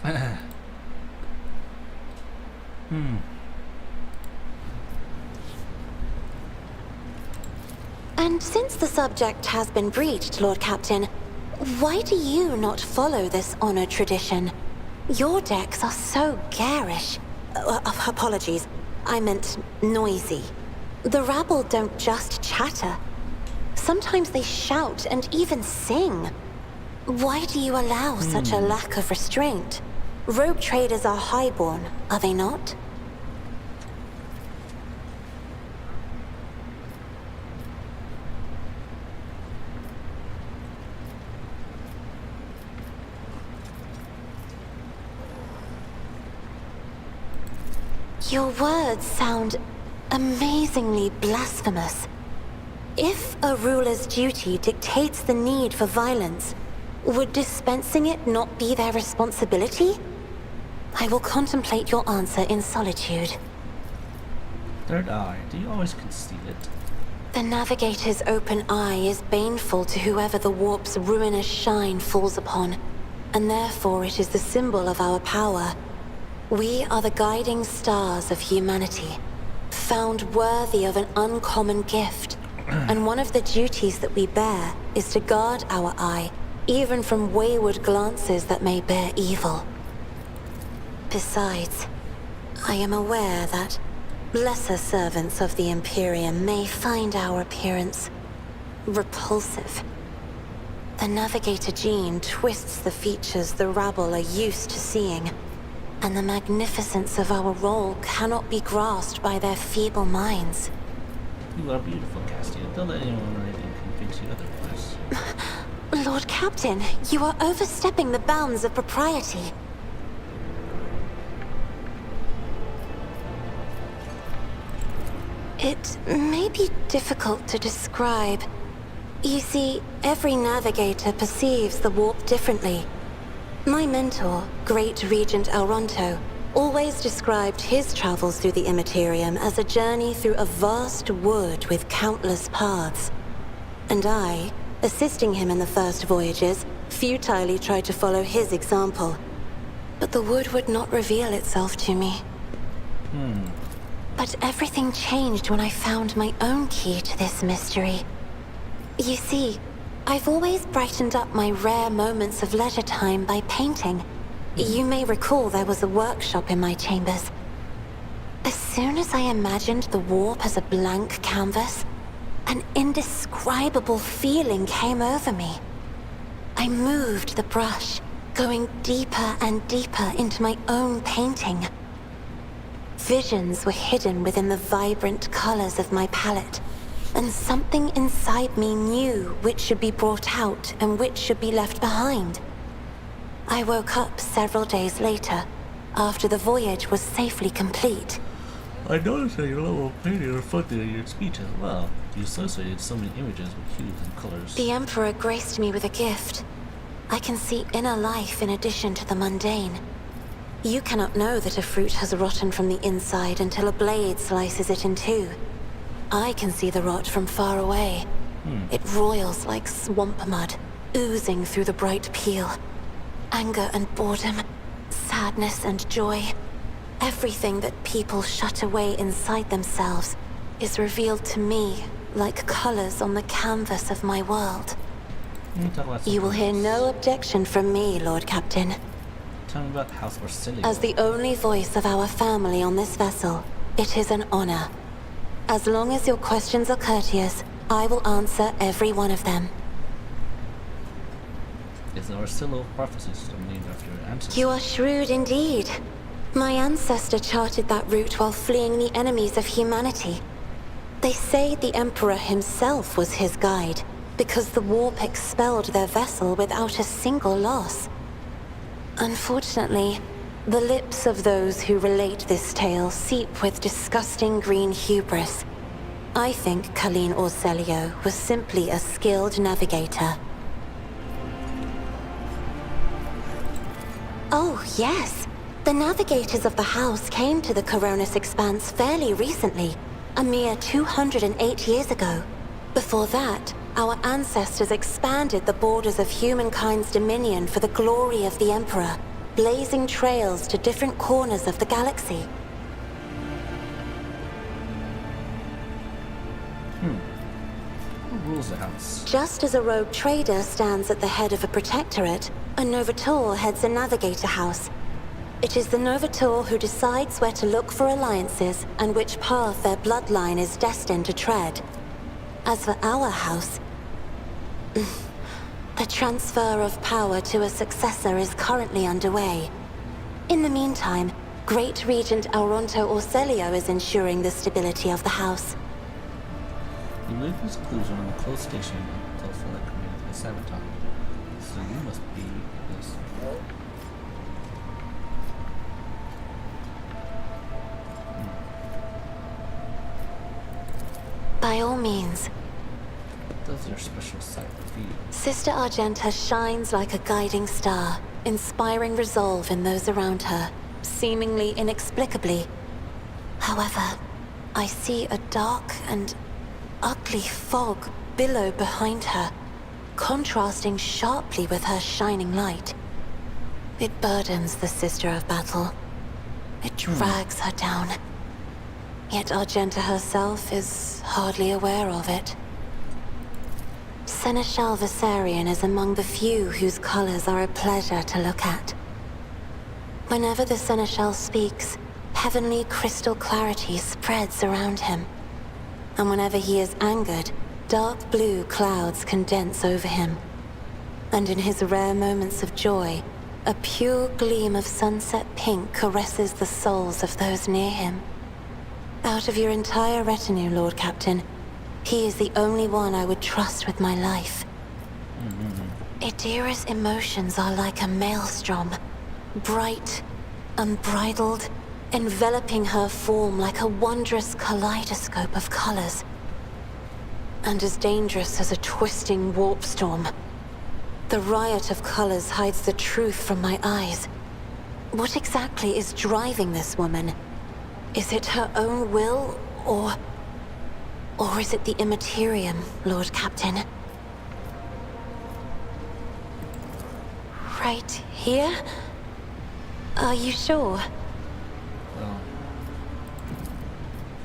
And since the subject has been breached, Lord Captain, why do you not follow this honored tradition? Your decks are so garish. Apologies, I meant noisy. The rabble don't just chatter. Sometimes they shout and even sing. Why do you allow such a lack of restraint? Rogue traders are highborn, are they not? Your words sound amazingly blasphemous. If a ruler's duty dictates the need for violence, would dispensing it not be their responsibility? I will contemplate your answer in solitude. Third eye, do you always conceal it? The Navigator's open eye is baneful to whoever the warp's ruinous shine falls upon, and therefore it is the symbol of our power. We are the guiding stars of humanity, found worthy of an uncommon gift, and one of the duties that we bear is to guard our eye, even from wayward glances that may bear evil. Besides, I am aware that lesser servants of the Imperium may find our appearance repulsive. The Navigator gene twists the features the rabble are used to seeing, and the magnificence of our role cannot be grasped by their feeble minds. You are beautiful, Castiel. Don't let anyone or anything convince you otherwise. Lord Captain, you are overstepping the bounds of propriety. It may be difficult to describe. You see, every navigator perceives the warp differently. My mentor, Great Regent Elronto, always described his travels through the Immaterium as a journey through a vast wood with countless paths. And I, assisting him in the first voyages, futilely tried to follow his example. But the wood would not reveal itself to me. But everything changed when I found my own key to this mystery. You see, I've always brightened up my rare moments of leisure time by painting. You may recall there was a workshop in my chambers. As soon as I imagined the warp as a blank canvas, an indescribable feeling came over me. I moved the brush, going deeper and deeper into my own painting. Visions were hidden within the vibrant colors of my palette, and something inside me knew which should be brought out and which should be left behind. I woke up several days later, after the voyage was safely complete. I noticed that your level of painting reflected in your speech as well. You associated so many images with hues and colors. The Emperor graced me with a gift. I can see inner life in addition to the mundane. You cannot know that a fruit has rotten from the inside until a blade slices it in two. I can see the rot from far away. It roils like swamp mud, oozing through the bright peel. Anger and boredom, sadness and joy. Everything that people shut away inside themselves is revealed to me like colors on the canvas of my world. You will hear no objection from me, Lord Captain. Tell me about House Orsilio. As the only voice of our family on this vessel, it is an honor. As long as your questions are courteous, I will answer every one of them. Is the Orsilio prophecy system named after your ancestors? You are shrewd indeed. My ancestor charted that route while fleeing the enemies of humanity. They say the Emperor himself was his guide, because the warp expelled their vessel without a single loss. Unfortunately, the lips of those who relate this tale seep with disgusting green hubris. I think Colleen Orselio was simply a skilled navigator. Oh, yes. The navigators of the house came to the Coronis Expanse fairly recently, a mere 208 years ago. Before that, our ancestors expanded the borders of humankind's dominion for the glory of the Emperor. blazing trails to different corners of the galaxy. Who rules the house? Just as a rogue trader stands at the head of a protectorate, a Novator heads a navigator house. It is the Novator who decides where to look for alliances and which path their bloodline is destined to tread. As for our house, the transfer of power to a successor is currently underway. In the meantime, Great Regent Auronto Orselio is ensuring the stability of the house. You live in seclusion on a close station until select community is sabotaged. So you must be this. By all means. What does your special sight reveal? Sister Argenta shines like a guiding star, inspiring resolve in those around her, seemingly inexplicably. However, I see a dark and ugly fog billow behind her, contrasting sharply with her shining light. It burdens the Sister of Battle. It drags her down. Yet Argenta herself is hardly aware of it. Seneschal Viserion is among the few whose colors are a pleasure to look at. Whenever the Seneschal speaks, heavenly crystal clarity spreads around him. And whenever he is angered, dark blue clouds condense over him. And in his rare moments of joy, a pure gleam of sunset pink caresses the souls of those near him. Out of your entire retinue, Lord Captain, he is the only one I would trust with my life. Idira's emotions are like a maelstrom, bright, unbridled, enveloping her form like a wondrous kaleidoscope of colors. And as dangerous as a twisting warp storm. The riot of colors hides the truth from my eyes. What exactly is driving this woman? Is it her own will, or is it the Immaterium, Lord Captain? Right here? Are you sure? Well,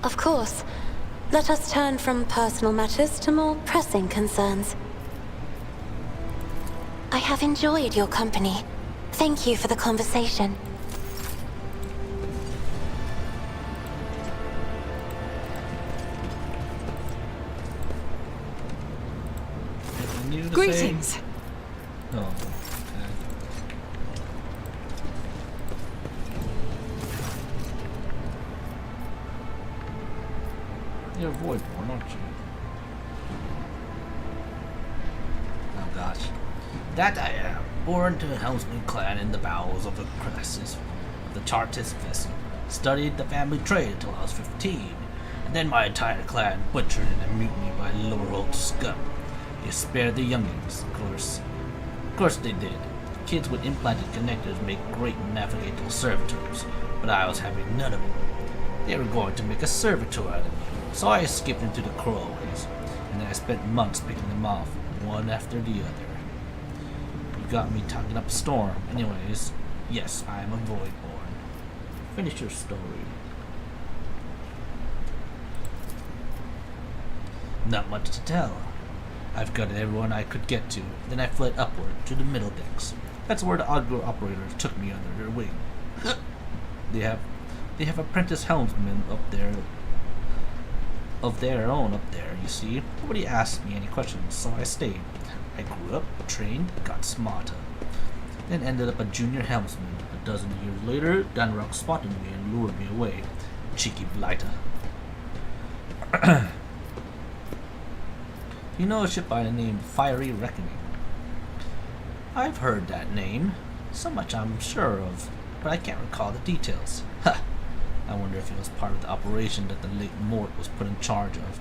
Of course. Let us turn from personal matters to more pressing concerns. I have enjoyed your company. Thank you for the conversation. anything new to Greetings. say? Oh, okay. You're Voidborn, aren't you? Oh gosh. That I am. Born to a helmsman clan in the bowels of the crisis of the Chartist vessel. Studied the family trade until I was 15. And then my entire clan butchered in a mutiny by lower old scum. They spared the youngins, of course. Of course they did. Kids with implanted connectors make great navigator servitors, but I was having none of them. They were going to make a servitor out of me, so I escaped into the Crowaways, and then I spent months picking them off, one after the other. You got me talking up a storm. Anyways, yes, I am a Voidborn. Finish your story. Not much to tell. I've got everyone I could get to, then I fled upward to the middle decks. That's where the Oddglow operators took me under their wing. They have apprentice helmsmen up there, of their own up there, you see. Nobody asked me any questions, so I stayed. I grew up, trained, got smarter. Then ended up a junior helmsman. A dozen years later, Danrock spotted me and lured me away. Cheeky blighter. You know a ship by the name Fiery Reckoning? I've heard that name. So much I'm sure of, but I can't recall the details. Ha! I wonder if it was part of the operation that the late Mort was put in charge of.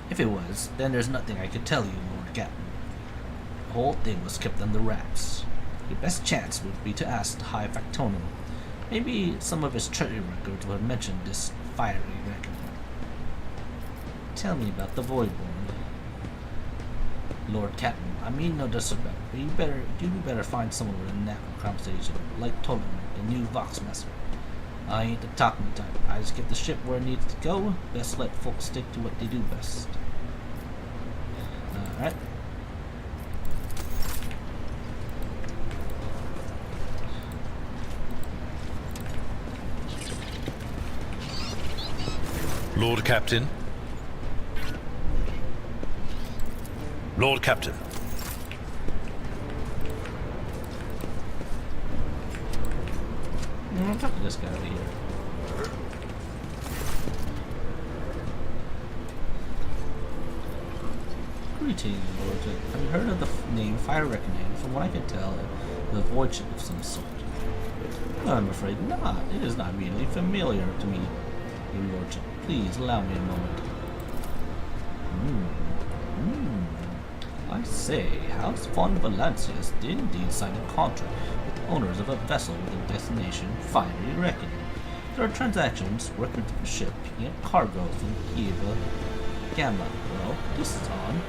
If it was, then there's nothing I could tell you, Lord Captain. The whole thing was kept under wraps. Your best chance would be to ask the High Factotum. Maybe some of his treasury records would mention this Fiery Reckoning. Tell me about the Voidborn. Lord Captain, I mean no disrespect, but you'd better find someone with a knack for conversation, like Tolan, the new Voxmaster. I ain't the talking type. I just get the ship where it needs to go. Best let folks stick to what they do best. Alright. Lord Captain. Lord Captain. I'm talking to this guy over here. Greetings, Lord. Have you heard of the name Fire Reckoning? From what I can tell, the void ship of some sort. I'm afraid not. It is not really familiar to me, Your Lordship. Please allow me a moment. I say, House von Valancius did indeed sign a contract with owners of a vessel with a destination Fiery Reckoning. There are transactions, records of a ship picking up cargo from Kieva Gamma. Well, this is on.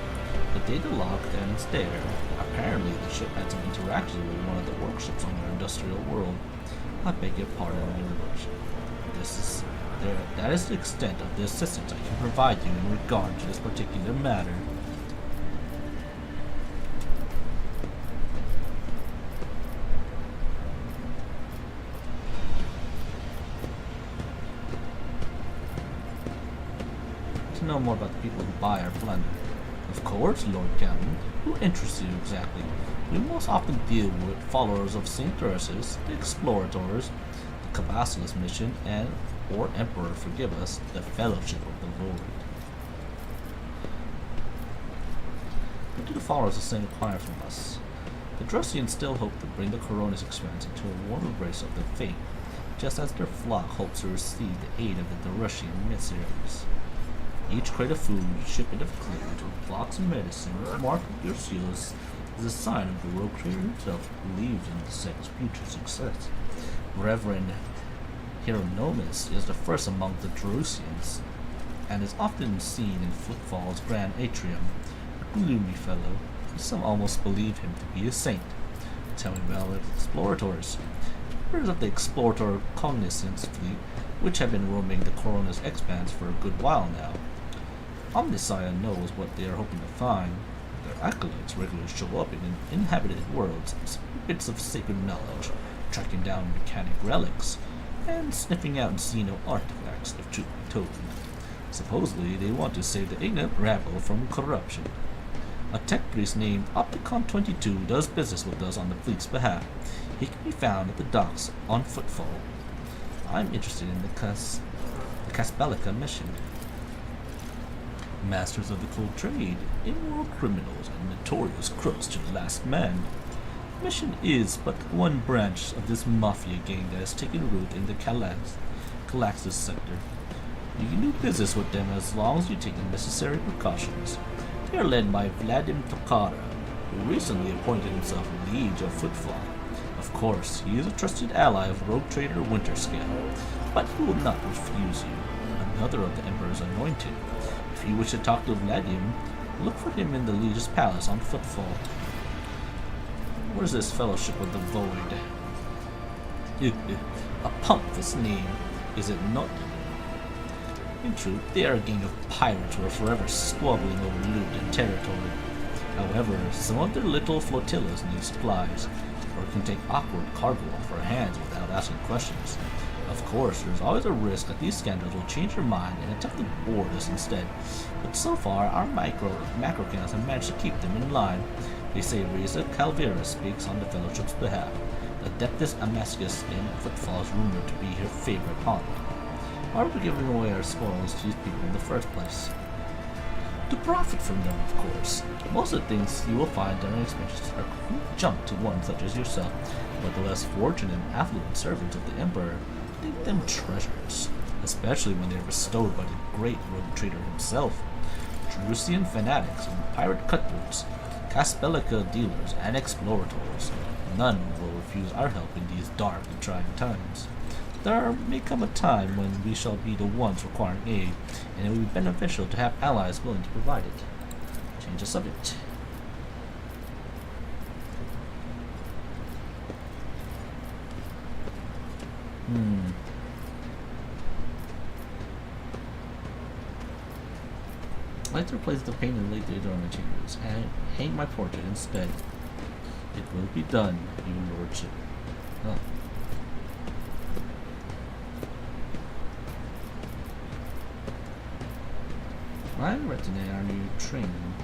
The data log ends there. Apparently, the ship had some interaction with one of the workshops on your industrial world. I beg your pardon, Your Lordship. That is the extent of the assistance I can provide you in regard to this particular matter. To know more about the people who buy our plunder. Of course, Lord Captain. Who interests you exactly? We most often deal with followers of St. Ursus, the Explorators, the Cabasilas mission, and, or Emperor, forgive us, the Fellowship of the Void. What do the followers of St. require from us? The Drusians still hope to bring the Coronis expanse into a warm embrace of their fate, just as their flock hopes to receive the aid of the Darusian emissaries. Each crate of food, shipment of clothes, or blocks of medicines marked with your seals is a sign of the Rogue Trader himself who believes in the sect's future success. Reverend Hieronymus is the first among the Darusians, and is often seen in Footfall's grand atrium. A gloomy fellow, some almost believe him to be a saint. Tell me about the Explorators. Members of the Explorator Cognizance fleet, which have been roaming the Corona's expanse for a good while now. Omnissiah knows what they are hoping to find. Their acolytes regularly show up in inhabited worlds, bits of sacred knowledge, tracking down mechanic relics, and sniffing out Xeno artifacts, if truth be told. Supposedly, they want to save the ignorant rabble from corruption. A tech priest named Opticon 22 does business with us on the fleet's behalf. He can be found at the docks on Footfall. I'm interested in the Caspelica mission. Masters of the cold trade, immoral criminals, and notorious crooks to the last man. The mission is but one branch of this mafia gang that has taken root in the Calaxis sector. You can do business with them as long as you take the necessary precautions. They are led by Vladim Tokara, who recently appointed himself Liege of Footfall. Of course, he is a trusted ally of Rogue Trader Winterscale, but he will not refuse you, another of the Emperor's anointed. If you wish to talk to Vladim, look for him in the Liege's palace on Footfall. What is this Fellowship of the Void? A pompous name, is it not? In truth, they are a gang of pirates who are forever squabbling over loot and territory. However, some of their little flotillas need supplies, or can take awkward cargo off our hands without asking questions. Of course, there's always a risk that these scandals will change their mind and attempt to board us instead, but so far our macrocans have managed to keep them in line. They say Reza Calvera speaks on the Fellowship's behalf. Adeptus Amascus in Footfall is rumored to be her favorite haunt. Why are we giving away our spoils to these people in the first place? To profit from them, of course. Most of the things you will find during expansions are quick junk to one such as yourself, but the less fortunate and affluent servants of the Emperor think them treasures, especially when they are bestowed by the great Rogue Trader himself. Jerusian fanatics and pirate cutthroats, Caspelica dealers and explorators, none will refuse our help in these dark and trying times. There may come a time when we shall be the ones requiring aid, and it will be beneficial to have allies willing to provide it. Change the subject. I'd like to replace the painted later on my chambers and hang my portrait instead. It will be done, your lordship. Oh. My retinue are new training.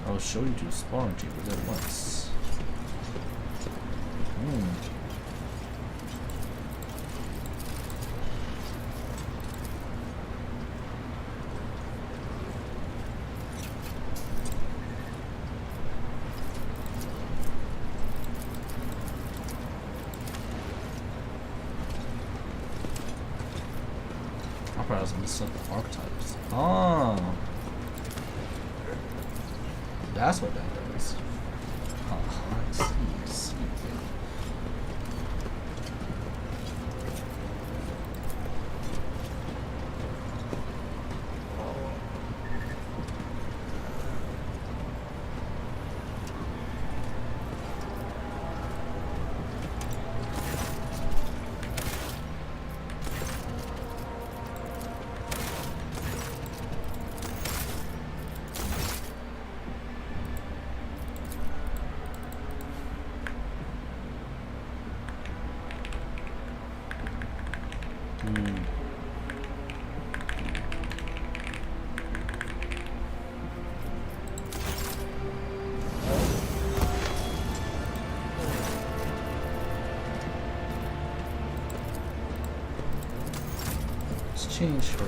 I'll show you to sparring chambers at once. I was gonna set the archetypes. Oh, that's what that does. Oh, I see. I see. Let's change her.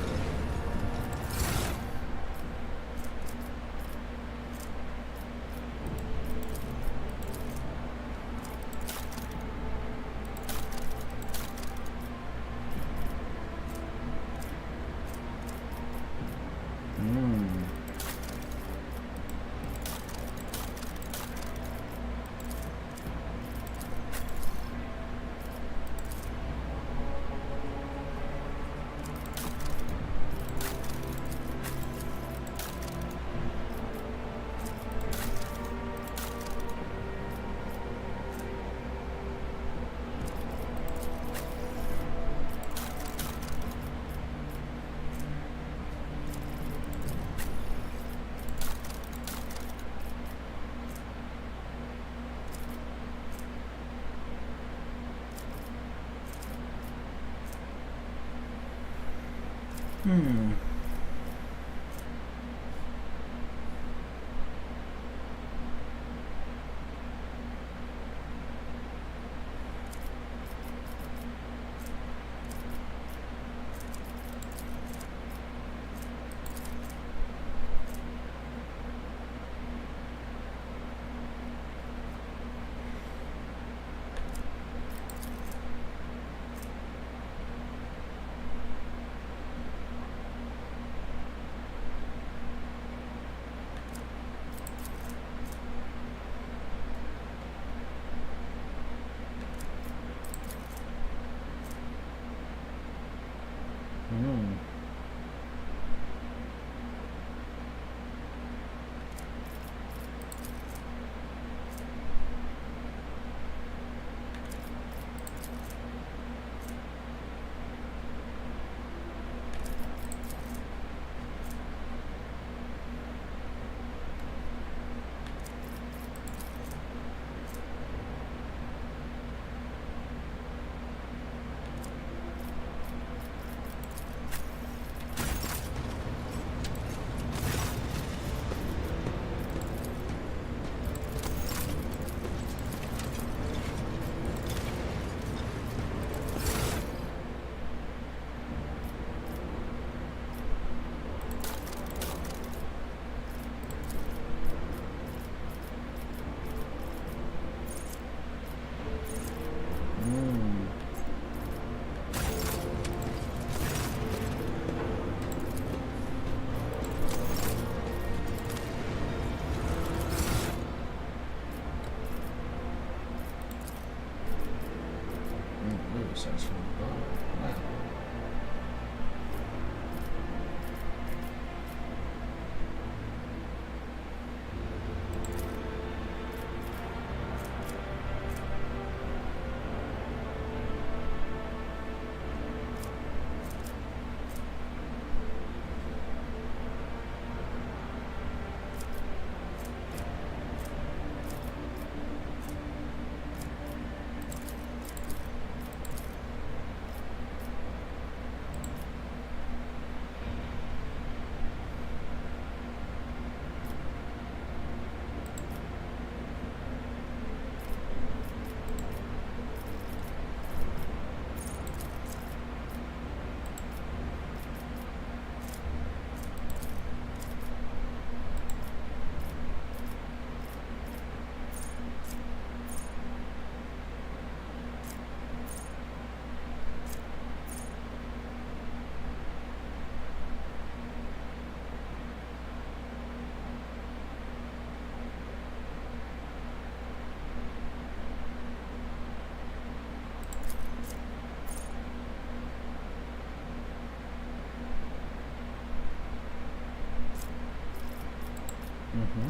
2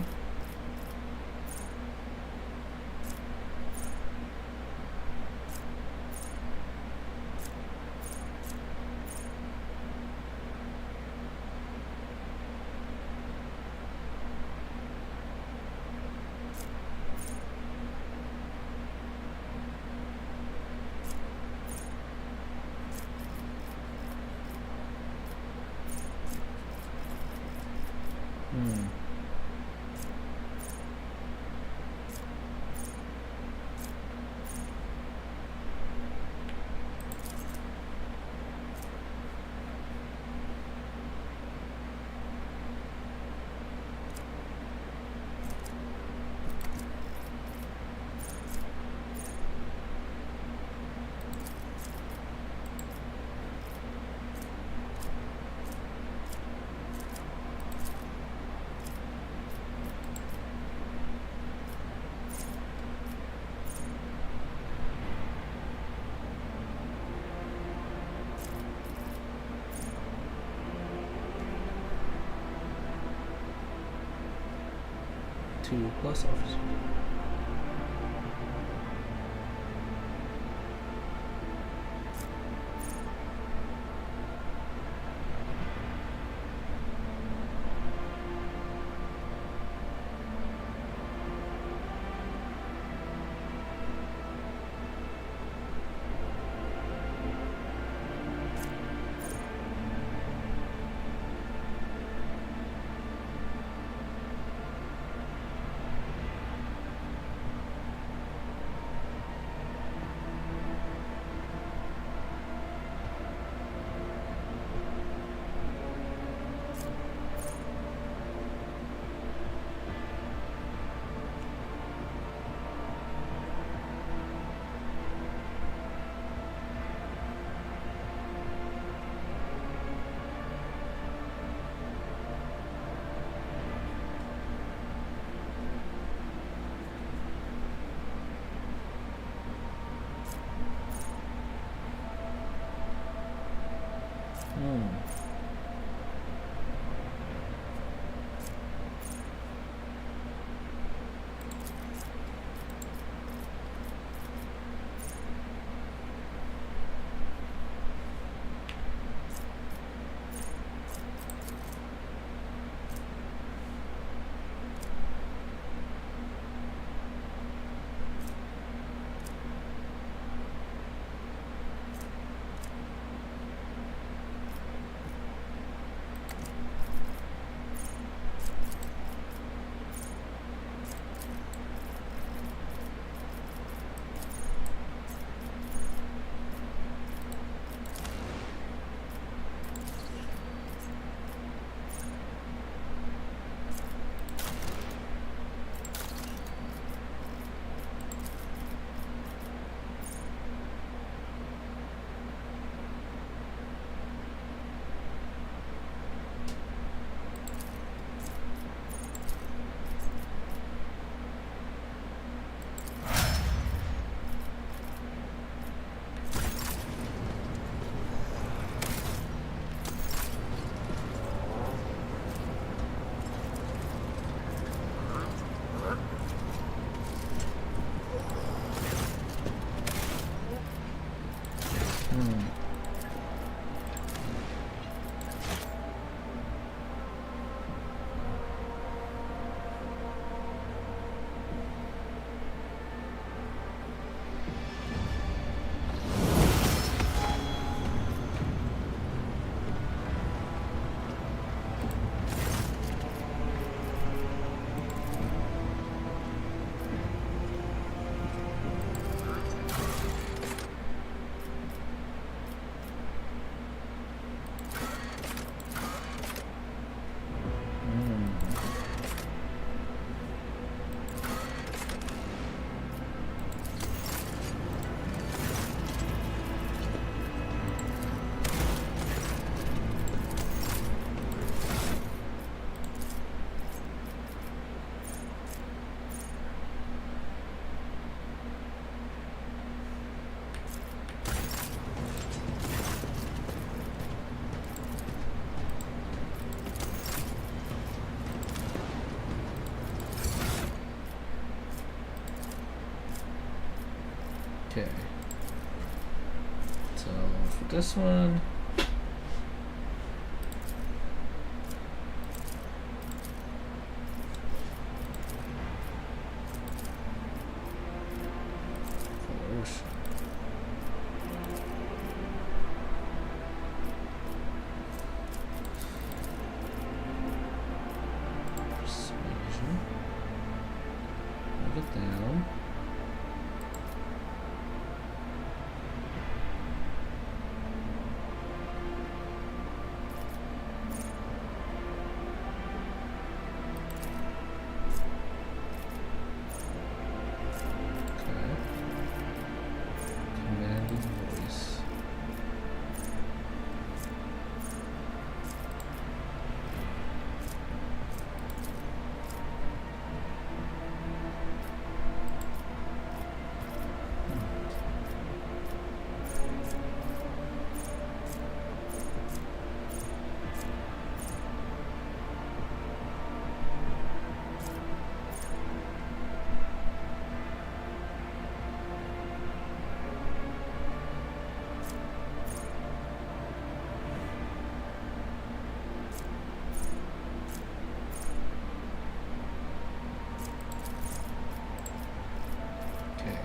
plus officer. Okay. So for this one, persuasion. Move it down. Commanding voice. Okay.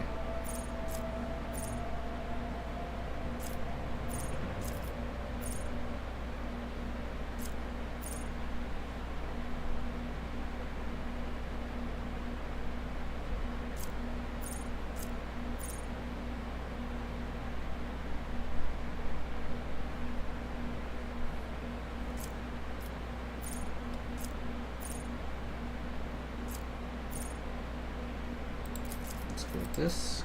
Let's go with this.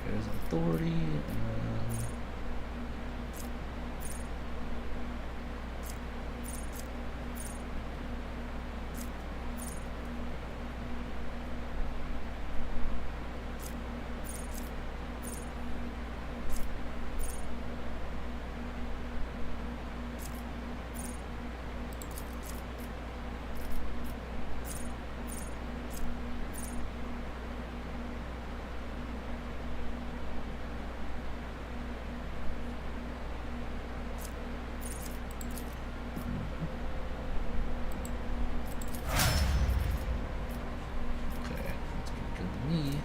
There's authority. Okay, that's pretty good to me.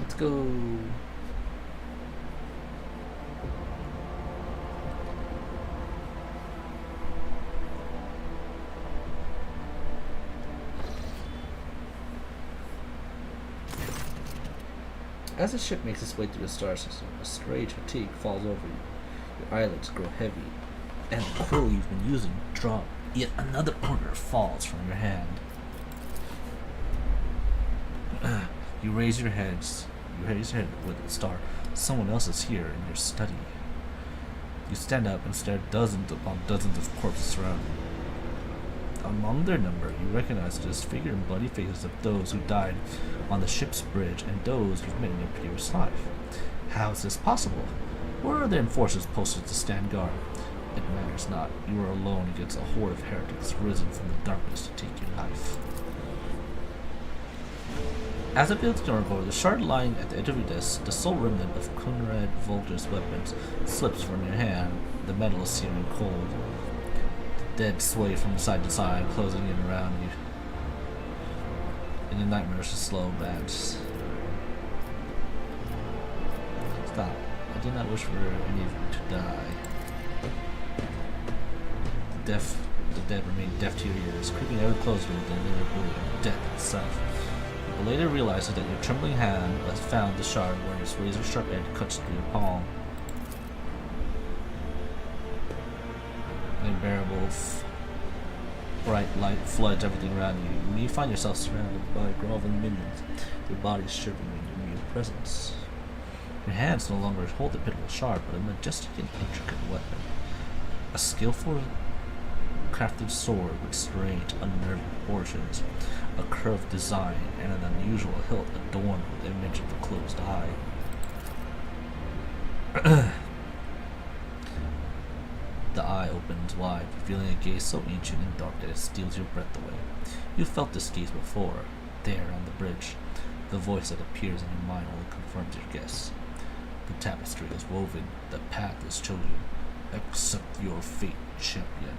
Let's go. As the ship makes its way through the star system, a strange fatigue falls over you. Your eyelids grow heavy, and the quill you've been using drops. Yet another order falls from your hand. You raise your heads. You raise your head with a start. Someone else is here in your study. You stand up and stare dozens upon dozens of corpses surrounding you. Among their number, you recognize the disfigured and bloody faces of those who died on the ship's bridge and those you've met in your previous life. How is this possible? Where are the enforcers posted to stand guard? It matters not. You are alone against a horde of heretics risen from the darkness to take your life. As it builds your door, the shard lying at the edge of your desk, the sole remnant of Conrad Volger's weapons, slips from your hand. The metal is searing cold. The dead sway from side to side, closing in around you. In the nightmares, slow badges. Stop. I do not wish for any of you to die. The dead remain deaf to your ears, creeping ever closer with the near blue of death itself. but later realizes that your trembling hand has found the shard where its razor-sharp edge cuts through your palm. An unbearable bright light floods everything around you. You find yourself surrounded by groveling minions, their bodies shivering in your mere presence. Your hands no longer hold the pitiful shard, but a majestic and intricate weapon. A skillful crafted sword with strange, unnerving proportions, a curved design, and an unusual hilt adorned with the image of a closed eye. The eye opens wide, revealing a gaze so ancient and dark that it steals your breath away. You felt this gaze before, there on the bridge. The voice that appears in your mind only confirms your guess. The tapestry is woven, the path is chosen. Accept your fate, champion.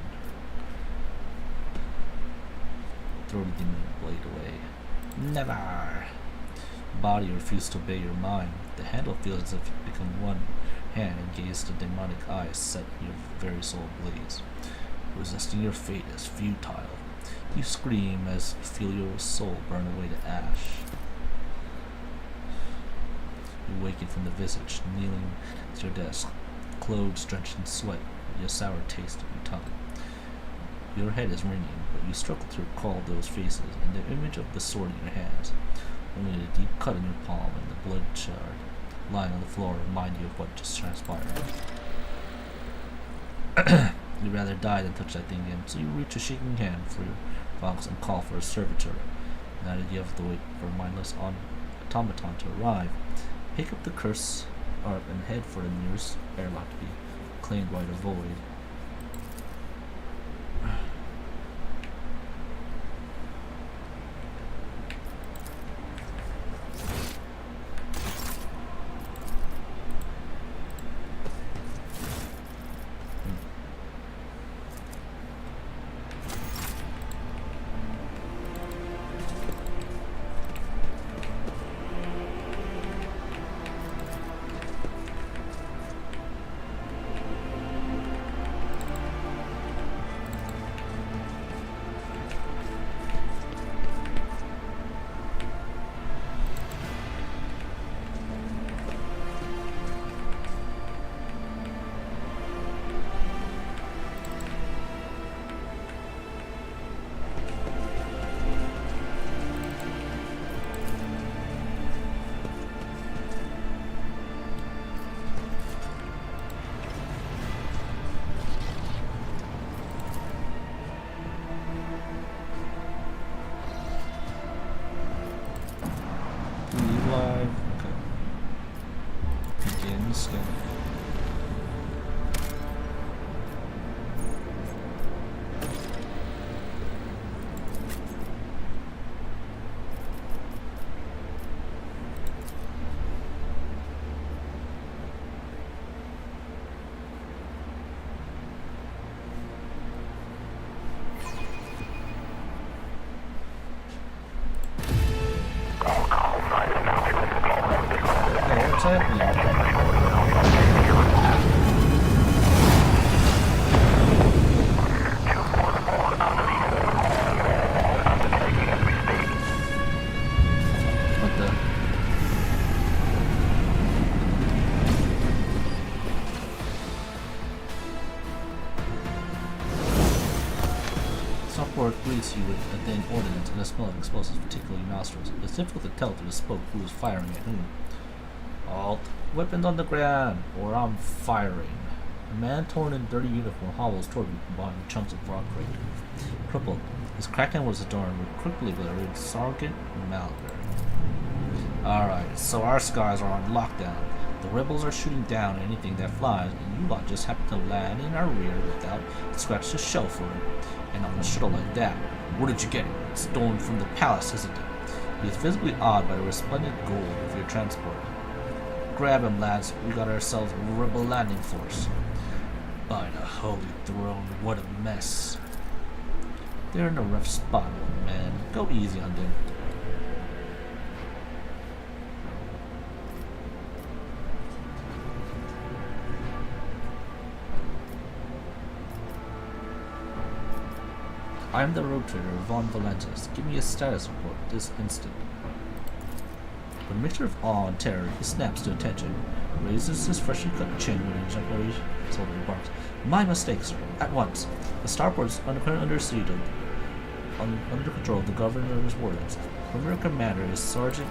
Throw the demon blade away. Never! Body refused to obey your mind. The handle feels as if you become one hand and gaze the demonic eyes set your very soul ablaze. Resisting your fate is futile. You scream as you feel your soul burn away to ash. You waken from the visage, kneeling at your desk, clothes drenched in sweat, with a sour taste in your tongue. Your head is ringing, but you struggle to recall those faces and the image of the sword in your hands. Only the deep cut in your palm and the blood shard lying on the floor remind you of what just transpired. You'd rather die than touch that thing again, so you reach a shaking hand for your box and call for a servitor. Now that you have to wait for a mindless automaton to arrive, pick up the curse orb and head for the nearest airlock to be claimed by the void. Greets you with a thin ordnance and the smell of explosives particularly nostrils. It's difficult to tell through the smoke who is firing at whom. Halt! Weapons on the ground, or I'm firing. A man torn in dirty uniform hobbles toward you behind chunks of rock crate. Crippled, his kraken was adorned with quickly glittered Sergeant Malver. Alright, so our skies are on lockdown. The rebels are shooting down anything that flies, and you lot just happen to land in our rear without scratch the shell for it. And on a shuttle like that, where did you get it? It's stolen from the palace, isn't it? He is visibly awed by the resplendent gold of your transport. Grab him, lads. We got ourselves a rebel landing force. By the Holy Throne, what a mess. They're in a rough spot, old man. Go easy on them. I am the road trader, Von Valentis. Give me a status report this instant. With a mixture of awe and terror, he snaps to attention, raises his freshly cut chin when an exemplary soldier barks. My mistake, sir. At once. The starport's under siege under control of the governor's wardens. Perimeter commander is Sergeant.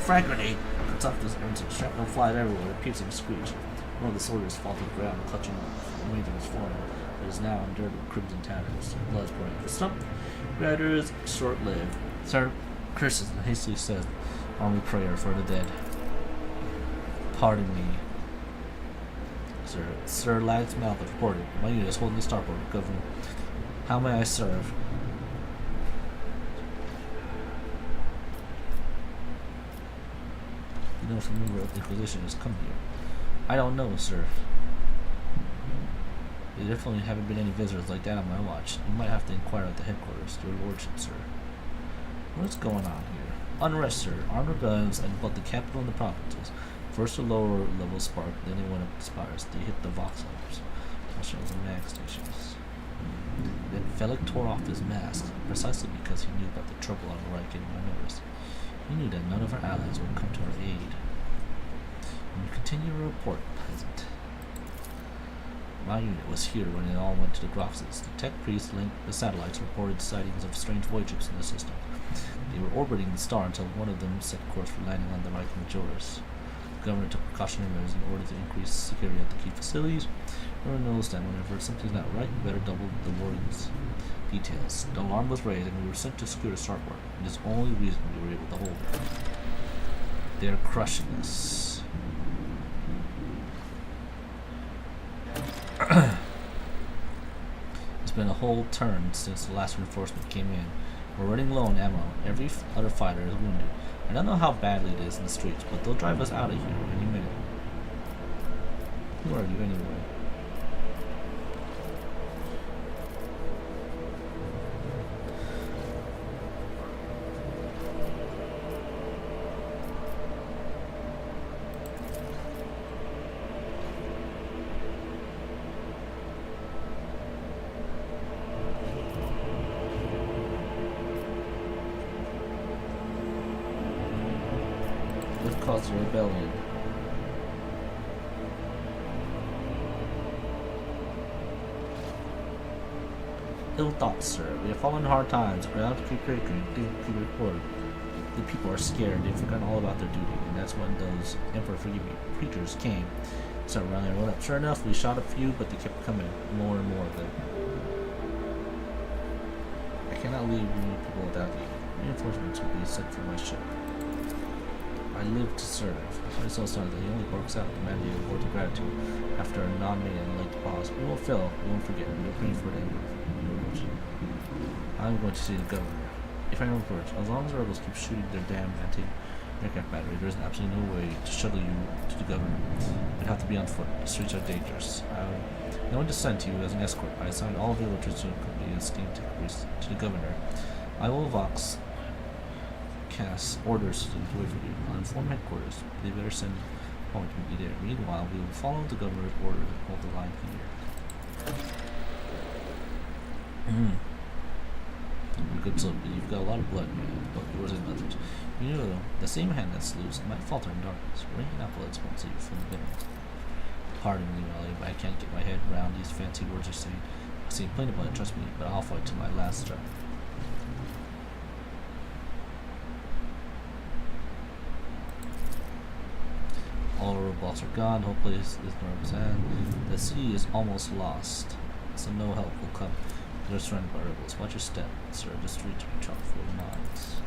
Frag grenade! Cuts off this and shrapnel flies everywhere, a piercing screech. One of the soldiers falls to the ground, clutching the remainder of his form. It is now endured with crimson tatters. Blood is pouring. The stump rider is short-lived. Sir curses and hastily says, army prayer for the dead. Pardon me. Sir Lagsmouth reported. My unit is holding the starport, Governor. How may I serve? You know if a member of the Inquisition has come here. I don't know, sir. There definitely haven't been any visitors like that on my watch. You might have to inquire at the headquarters, your lordship, sir. What's going on here? Unrest, sir. Armed rebellions and both the capital and the provinces. First the lower level spark, then they went up the spires. They hit the Vox Hunters, stations and mag stations. Then Felix tore off his mask, precisely because he knew about the trouble on the right getting unnoticed. He knew that none of our allies would come to our aid. And you continue to report, peasant. My unit was here when it all went to the Grofses. The tech priests linked the satellites reported sightings of strange voyages in the system. They were orbiting the star until one of them set course for landing on the Viking Majoris. The governor took precautionary measures in order to increase security at the key facilities. Everyone knows that whenever something's not right, you better double the warnings. Details. The alarm was raised and we were sent to secure the starport. It is the only reason we were able to hold it. They are crushing us. It's been a whole turn since the last reinforcement came in. We're running low on ammo. Every other fighter is wounded. I don't know how badly it is in the streets, but they'll drive us out of here any minute. Who are you anyway? What caused the rebellion? Ill thoughts, sir. We have fallen hard times. Ground to keep breaking. Keep report. The people are scared. They've forgotten all about their duty, and that's when those Emperor forgive me preachers came. So running everyone up. Sure enough, we shot a few, but they kept coming. More and more of them. I cannot leave you people without you. Reinforcements will be sent for my ship. I live to serve. I so sorry that he only works out demanding a word of gratitude after a non-maiden like to pause. We won't fail, we won't forget. We are praying for the Emperor. I'm going to see the governor. If I remember, as long as the rebels keep shooting their damn anti-aircraft battery, there's absolutely no way to shuttle you to the governor. You'd have to be on foot. The streets are dangerous. No one to send to you as an escort. I assigned all villagers to accompany a steam tech priest to the governor. I will Vox cast orders to wait for you. I'll inform headquarters. They better send home to meet you there. Meanwhile, we will follow the governor's order and hold the line here. You're good soldier. You've got a lot of blood, man. But yours and others. You know, the same hand that slews might falter in darkness. Raining out bullets won't save you from the bitterness. Pardon me, Raleigh, but I can't get my head around these fancy words you're saying. I've seen plenty of blood, trust me, but I'll fight to my last strike. All our robots are gone, no place is nervous, and the city is almost lost, so no help will come. They're surrounded by rebels. Watch your step, sir. The streets are chock full of mines.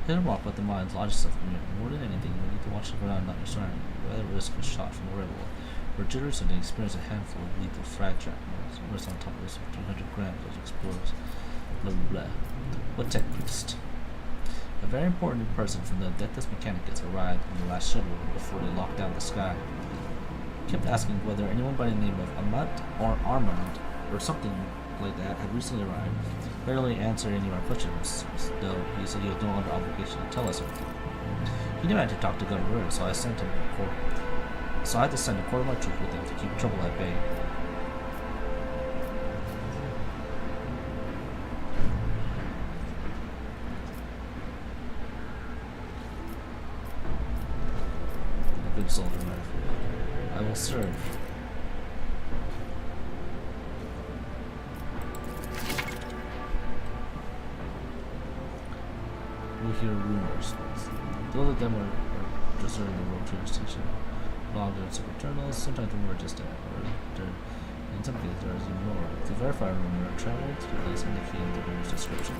Hit and walk about the mines, lodge yourself in it. More than anything, you need to watch the ground, not your surroundings. You rather risk a shot from a rebel, or jitters and experience a handful of lethal frag shrapnels. Rest on top of this 300 grams of explosives. Blah blah blah. What tech priest? A very important person from the Adeptus Mechanicus arrived in the last shuttle before they locked down the sky. He kept asking whether anyone by the name of Amat or Armand or something like that had recently arrived. He rarely answered any of our questions, though he said he was no under obligation to tell us anything. He knew I had to talk to Governor, so I had to send a quarter of my troops with him to keep trouble at bay. good soldier. I will serve. We hear rumors. Those of them are deserting the world train station. Loggers of eternals, sometimes rumors are just in some cases there is even more. To verify a rumor, travel to the place indicating the rumor's description.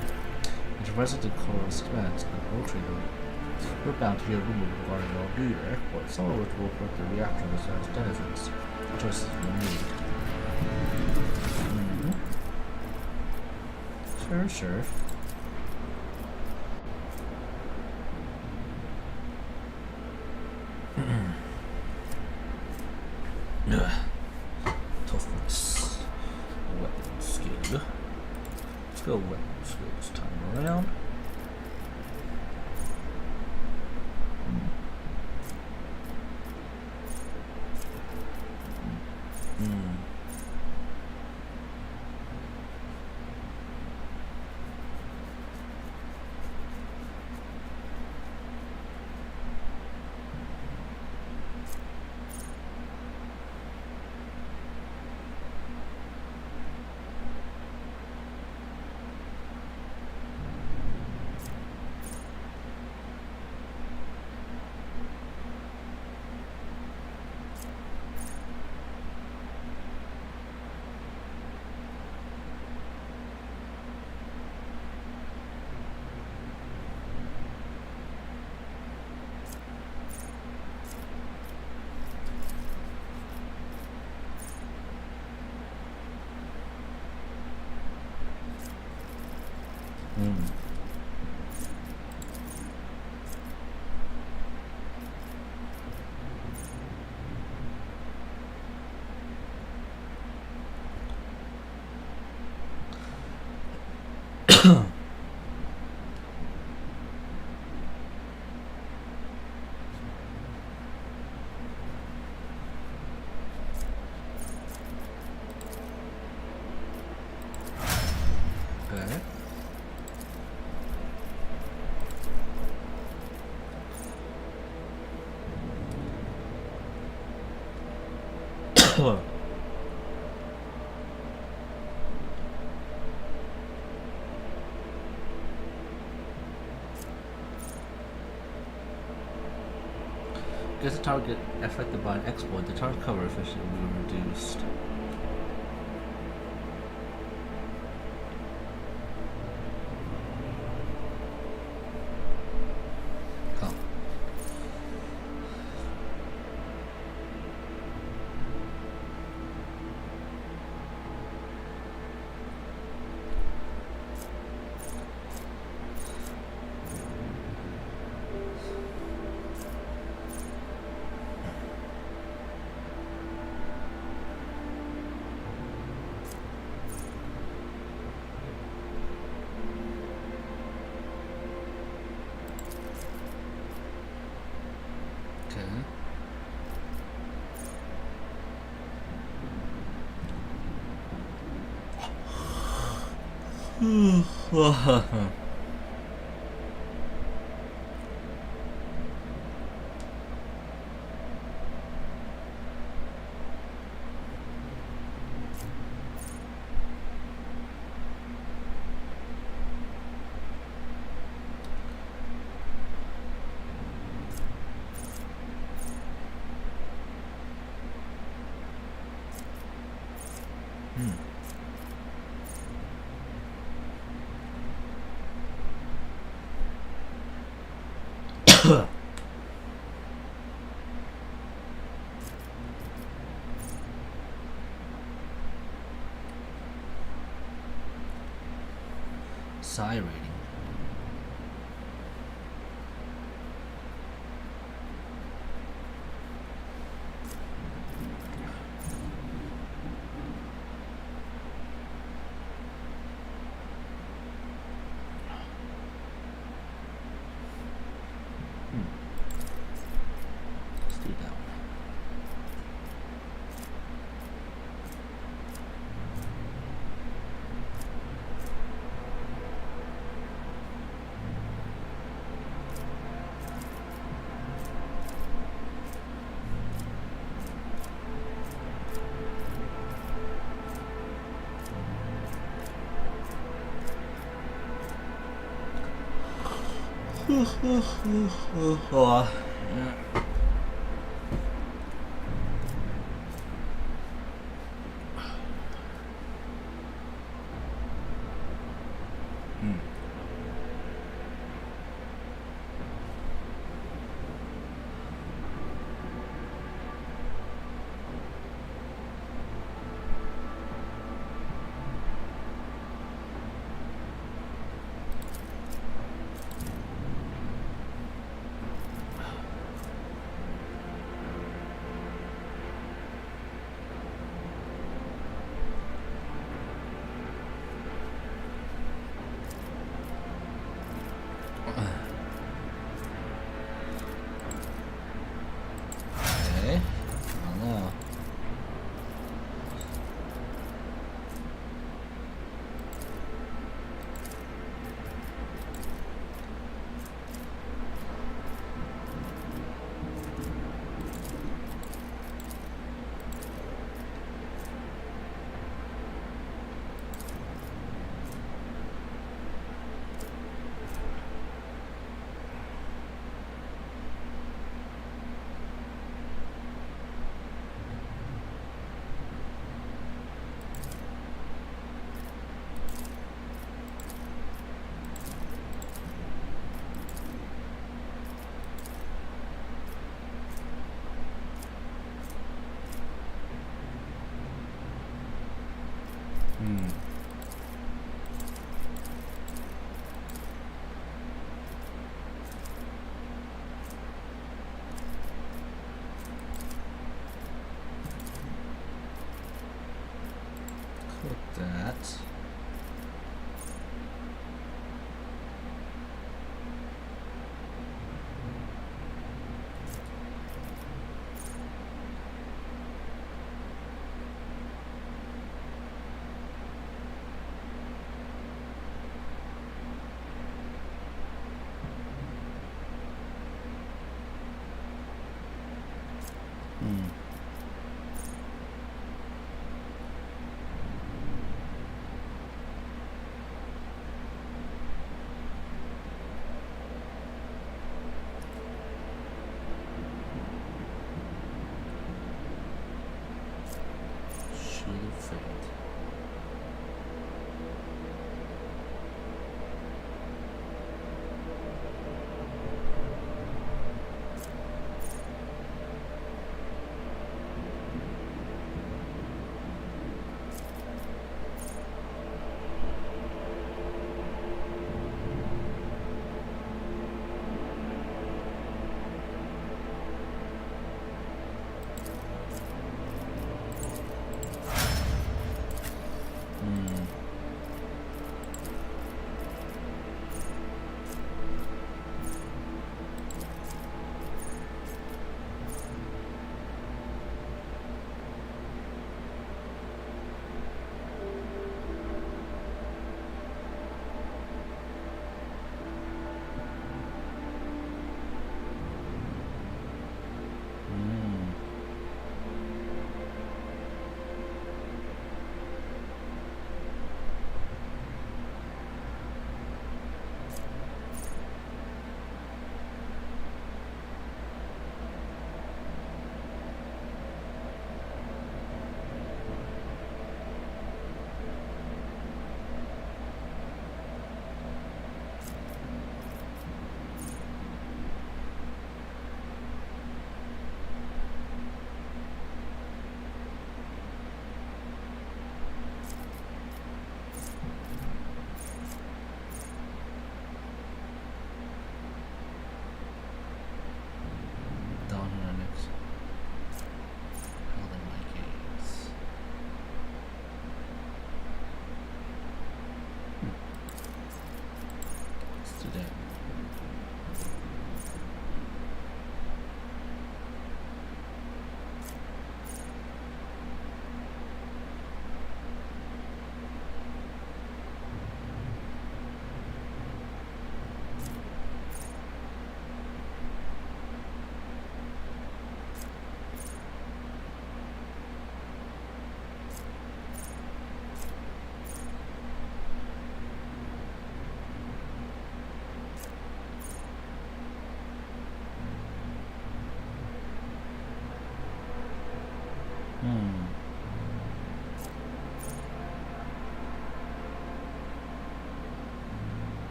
And to visit the Chorus commands an old trader. We're bound to hear rumors regarding our leader, airport, some of which will put the reactor as denizens. The choices will be made. Sure. Toughness. Weapon skill. Let's go weapon skill this time around. Okay. Gets the target affected by an exploit, the target cover efficiency will be reduced. Come. Psi rating. Let's do that one. Oh, okay. I don't know. Click that. Shield of Fate.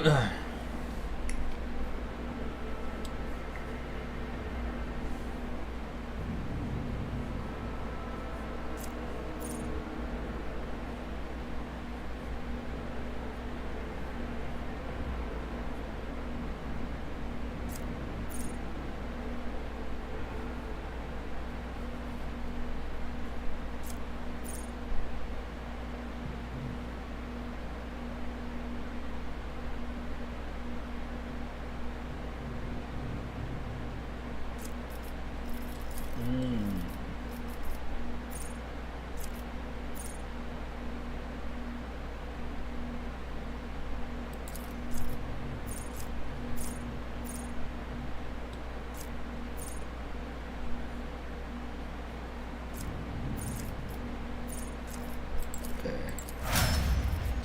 Okay.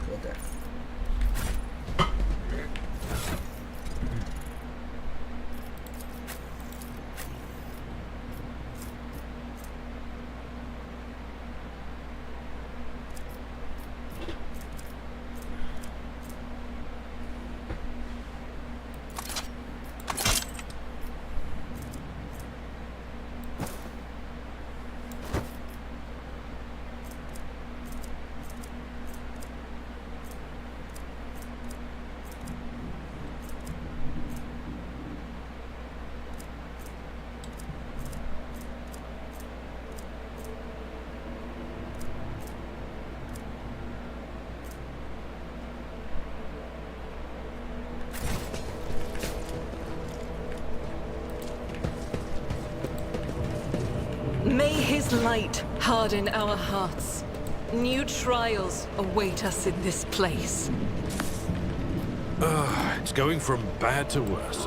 Go there. May his light harden our hearts. New trials await us in this place. It's going from bad to worse.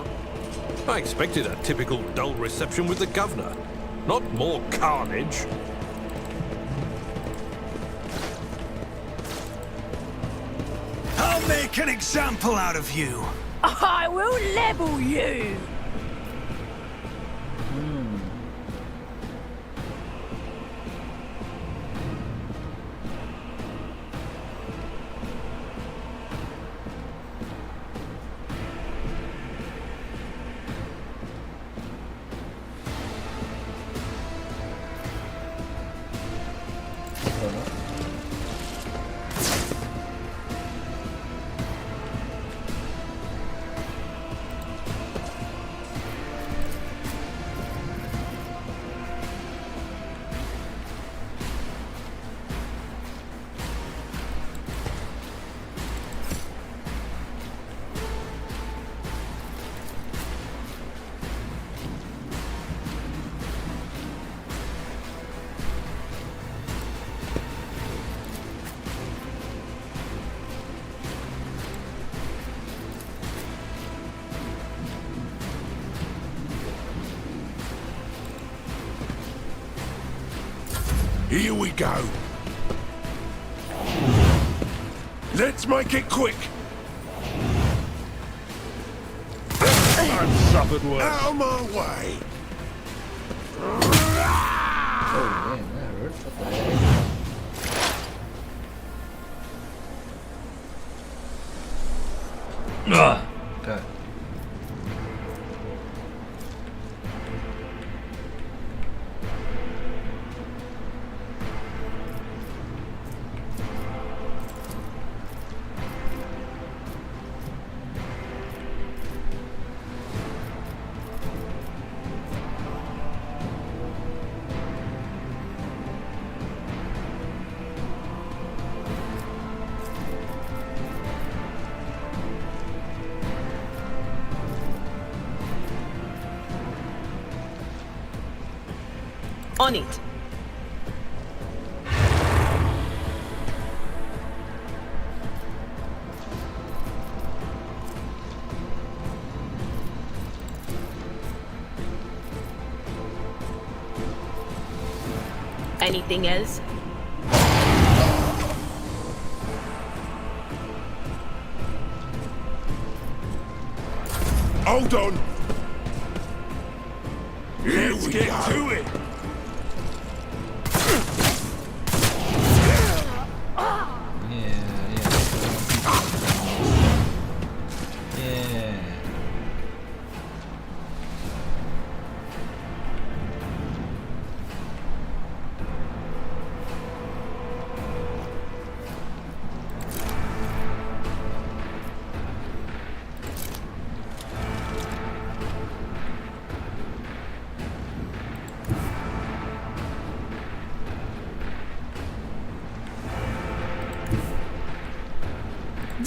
I expected a typical dull reception with the governor, not more carnage. I'll make an example out of you. I will level you! Here we go. Let's make it quick. I've suffered worse. Out of my way. Oh, damn, that hurts. What the heck? Ugh. Okay. On it. Anything else? Hold on. Here we get go. To it.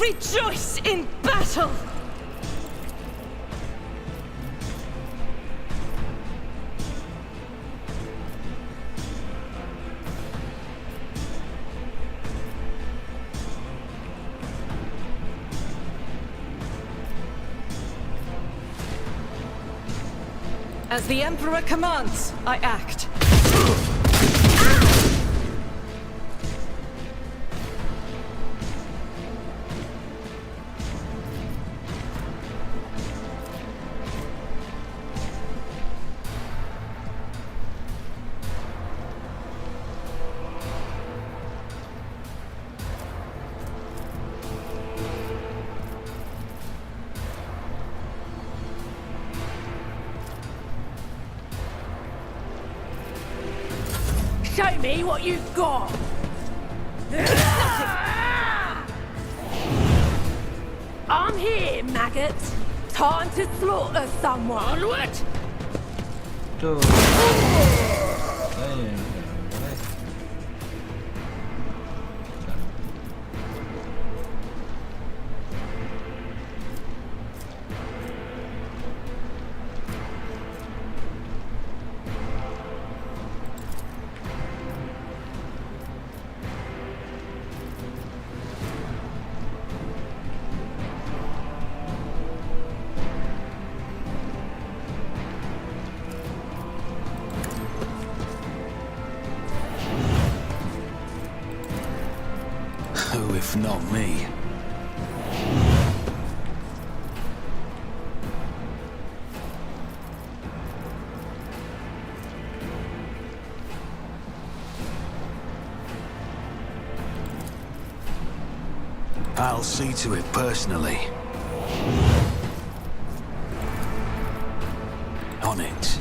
Rejoice in battle! As the Emperor commands, I act. Show me what you've got. I'm here, maggot. Time to slaughter someone. Onward! 就，Who if not me? I'll see to it personally. On it.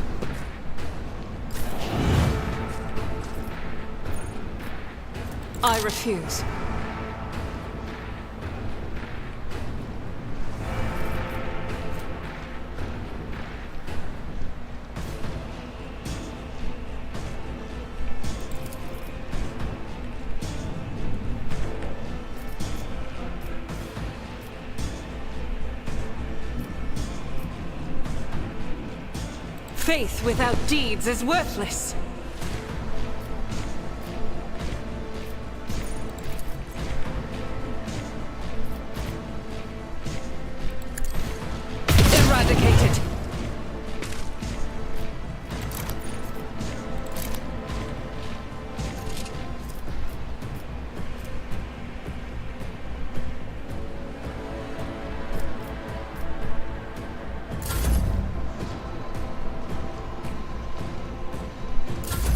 I refuse. Faith without deeds is worthless. Eradicated.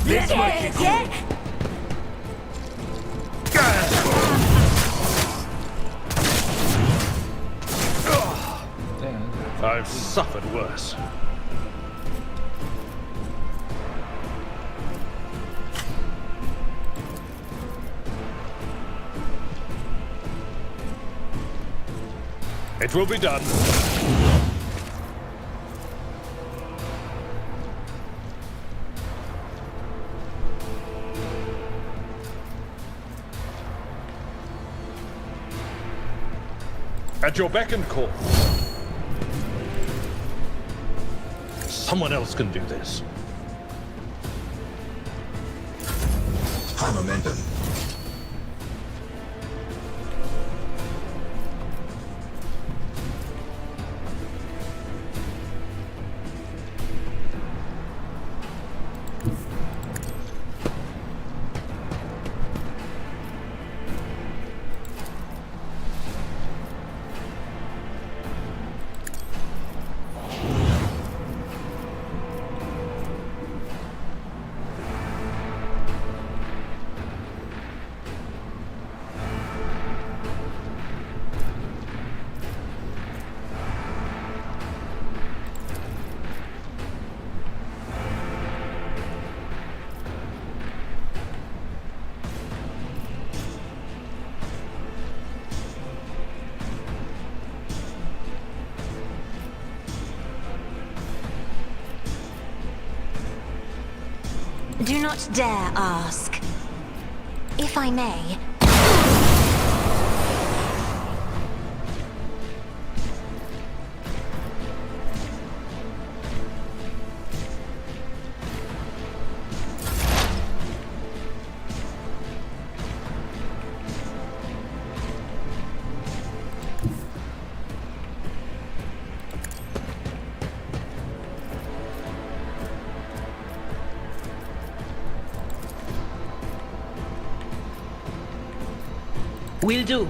Let's make it quick. I've suffered worse. It will be done. At your beck and call. Someone else can do this. High momentum. Do not dare ask. If I may, Will do.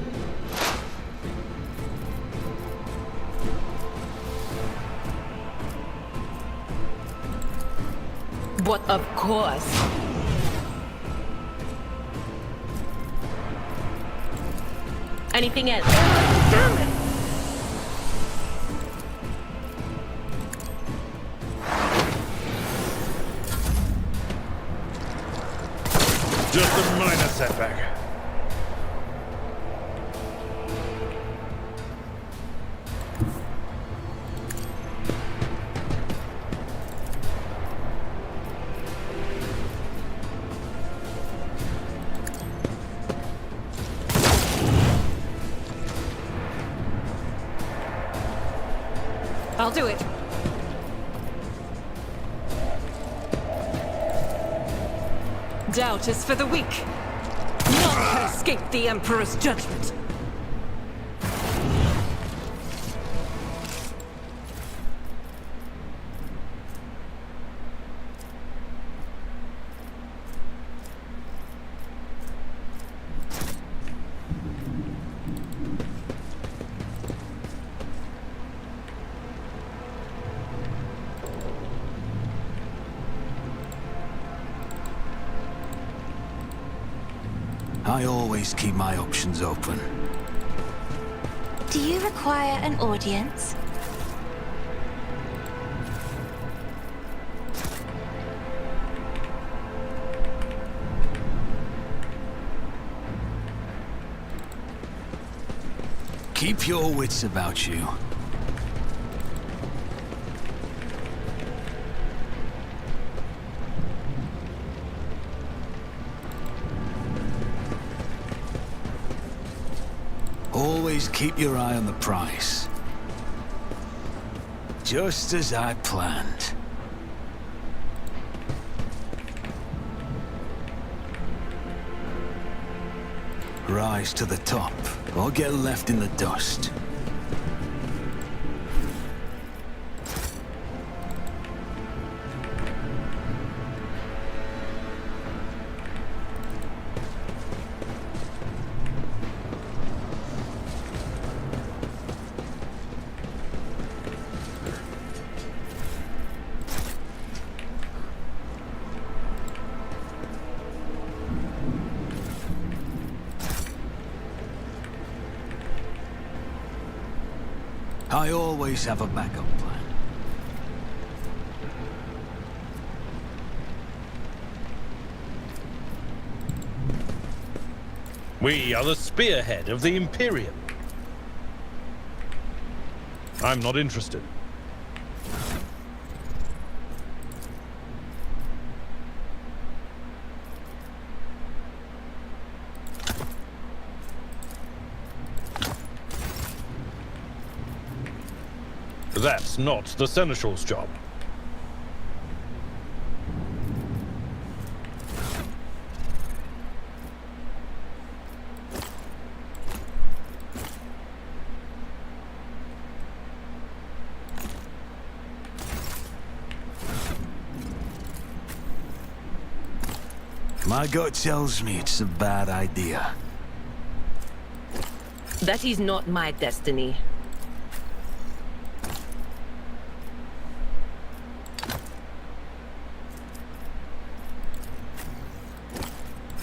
But of course. Anything else? Damn it! Just a minor setback. I'll do it. Doubt is for the weak. None can escape the Emperor's judgment. I always keep my options open. Do you require an audience? Keep your wits about you. Always keep your eye on the prize. Just as I planned. Rise to the top, or get left in the dust. I always have a backup plan. We are the spearhead of the Imperium. I'm not interested. That's not the Seneschal's job. My gut tells me it's a bad idea. That is not my destiny.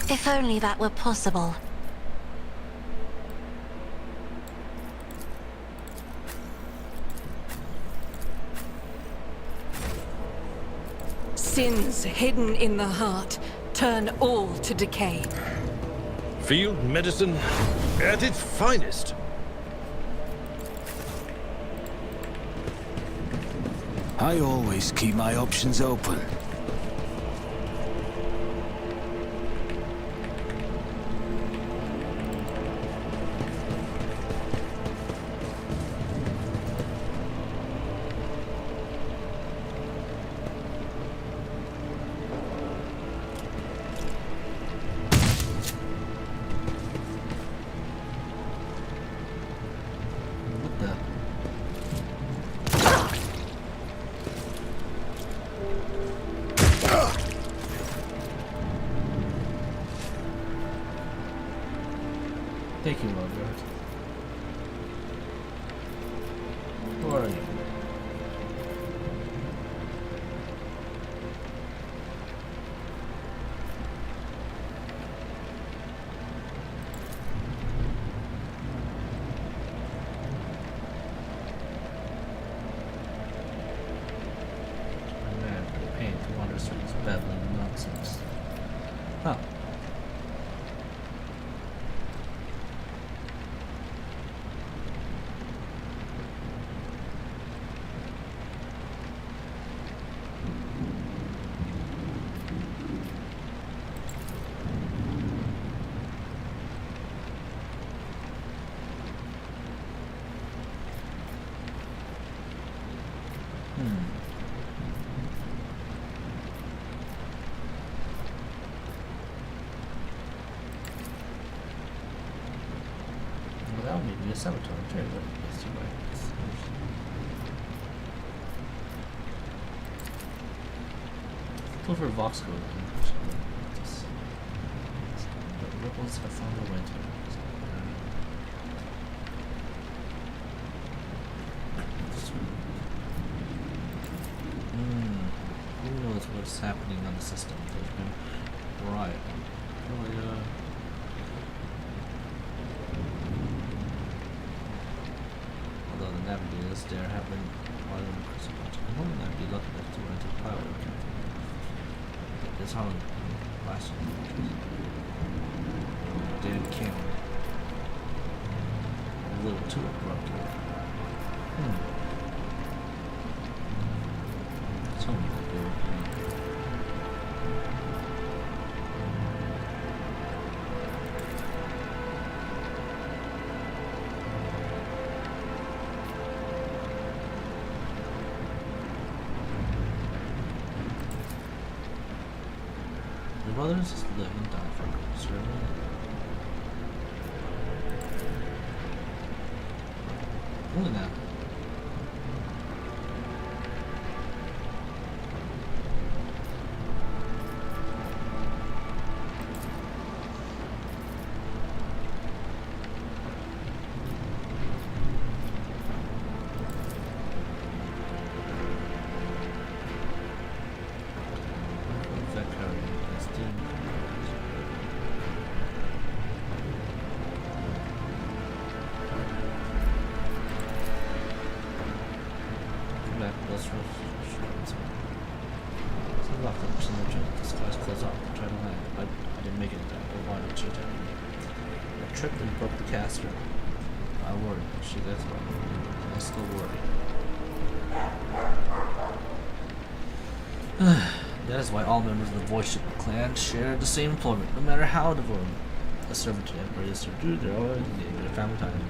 If only that were possible. Sins hidden in the heart turn all to decay. Field medicine at its finest. I always keep my options open. What the? Thank you, Robert. Who are you? Man, the pain to wander through this babbling nonsense. Huh. Well, that would be a cemetery, too, but it's too bad. Go for Vox Code. The ripples have found their way to it. Who knows what's happening on the system? There's been riot. Really, although the navigators there have been more than crucified. I wouldn't that be lucky enough to run into the power again. It's hard last year. Dan King. A little too abrupt here. Tell me that they were the brothers just live and die for groups, really? Only that. Tripped and broke the caster. I worried, but she that's why. I still worry. That is why all members of the Voice Ship clan share the same employment, no matter how devoted a servant to the Emperor is to do their own their family time.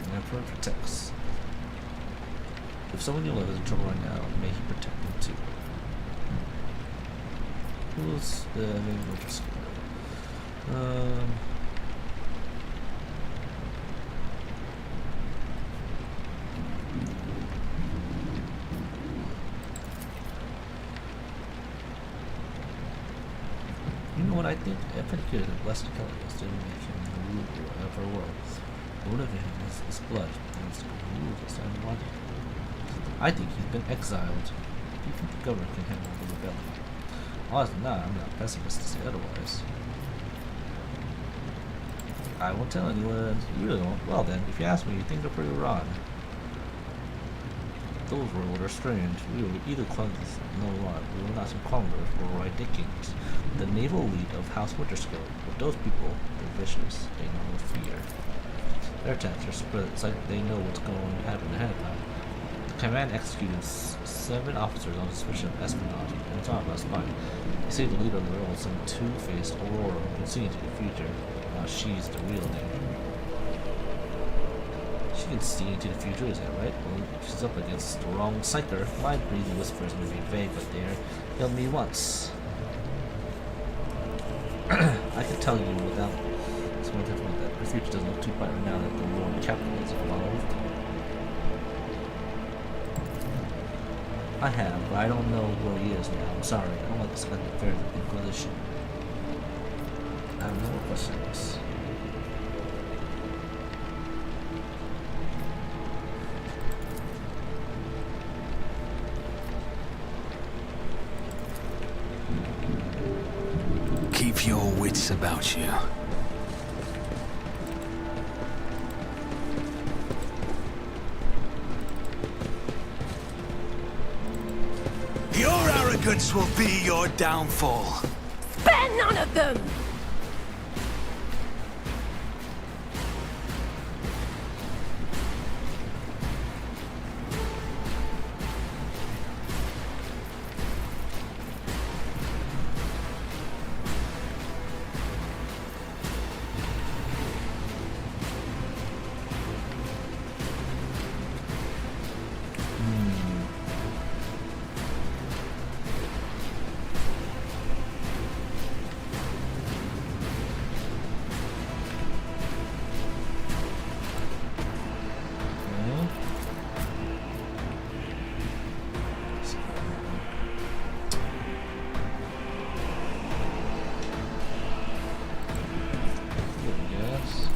The Emperor protects. If someone you love is in trouble right now, may he protect them too. Who's the main interest? You know what I think? If it could have blessed Kellius didn't make him the ruler of our world. The root of him is his blood, and it's to rule this unwanted. I think he's been exiled. Do you think the government can handle the rebellion? Honestly, no, I'm not pessimist to say otherwise. I won't tell anyone. You really won't. Well then, if you ask me, things are pretty rotten. Those rules are strange. We will either cleanse no one. We will not some conquerors or Roy Dickens, the naval elite of House Winterskill. But those people, they're vicious. They know no fear. Their attacks are spread. It's like they know what's going to happen ahead of time. Command executed 7 officers on suspicion of espionage, and it's not about spying. They say the leader of the rebel is some two-faced Aurora who can see into the future. Now she's the real danger. She can see into the future, is that right? Well, she's up against the wrong psyker. My breezy whispers may be vague, but they're killed me once. I can tell you without someone telling me that her future doesn't look too bright right now that the war in capital is involved. I have, but I don't know where he is now. I'm sorry. I don't like this kind of affair of the Inquisition. I have no more questions. Keep your wits about you. Your arrogance will be your downfall. Spare none of them! Yes.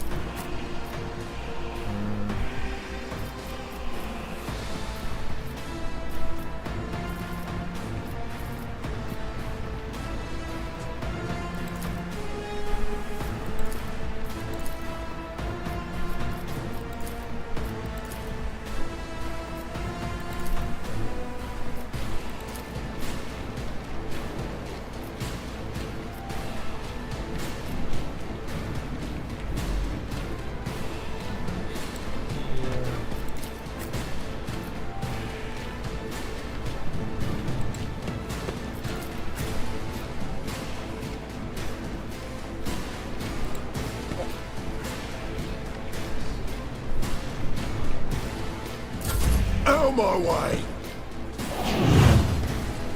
Out of my way!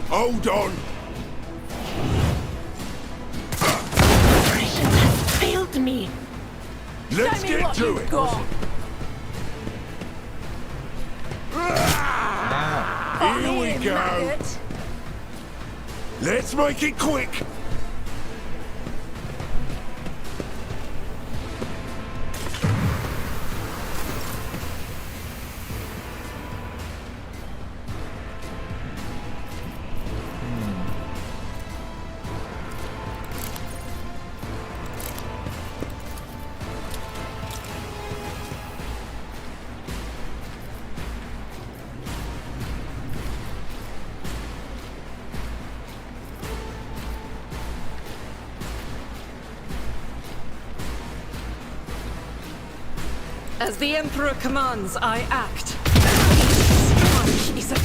Hold on! Patience has failed me. Let's Show me get what to you've it! got. Here we go! Maggot. Let's make it quick! As the Emperor commands, I act. Each strike is a...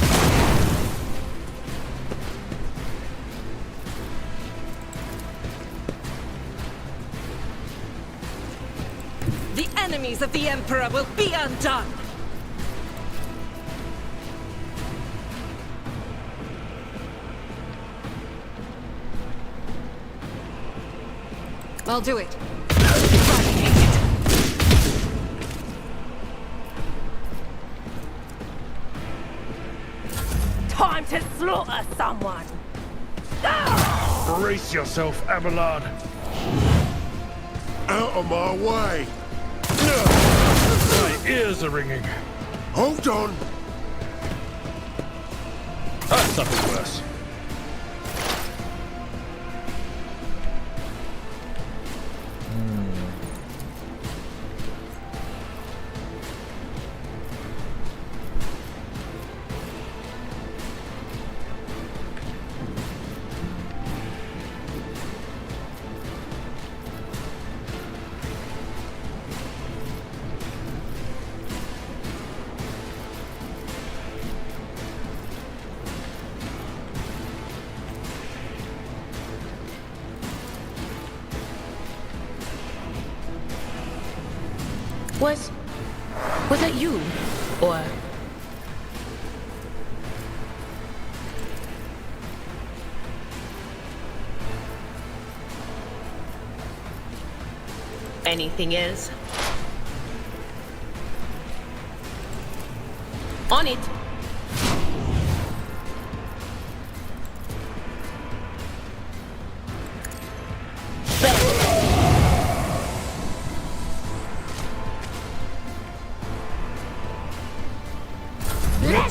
The enemies of the Emperor will be undone! I'll do it. Time to slaughter someone! Brace yourself, Abelard. Out of my way! My ears are ringing. Hold on! That's something worse. Was it you? Or... anything is? On it.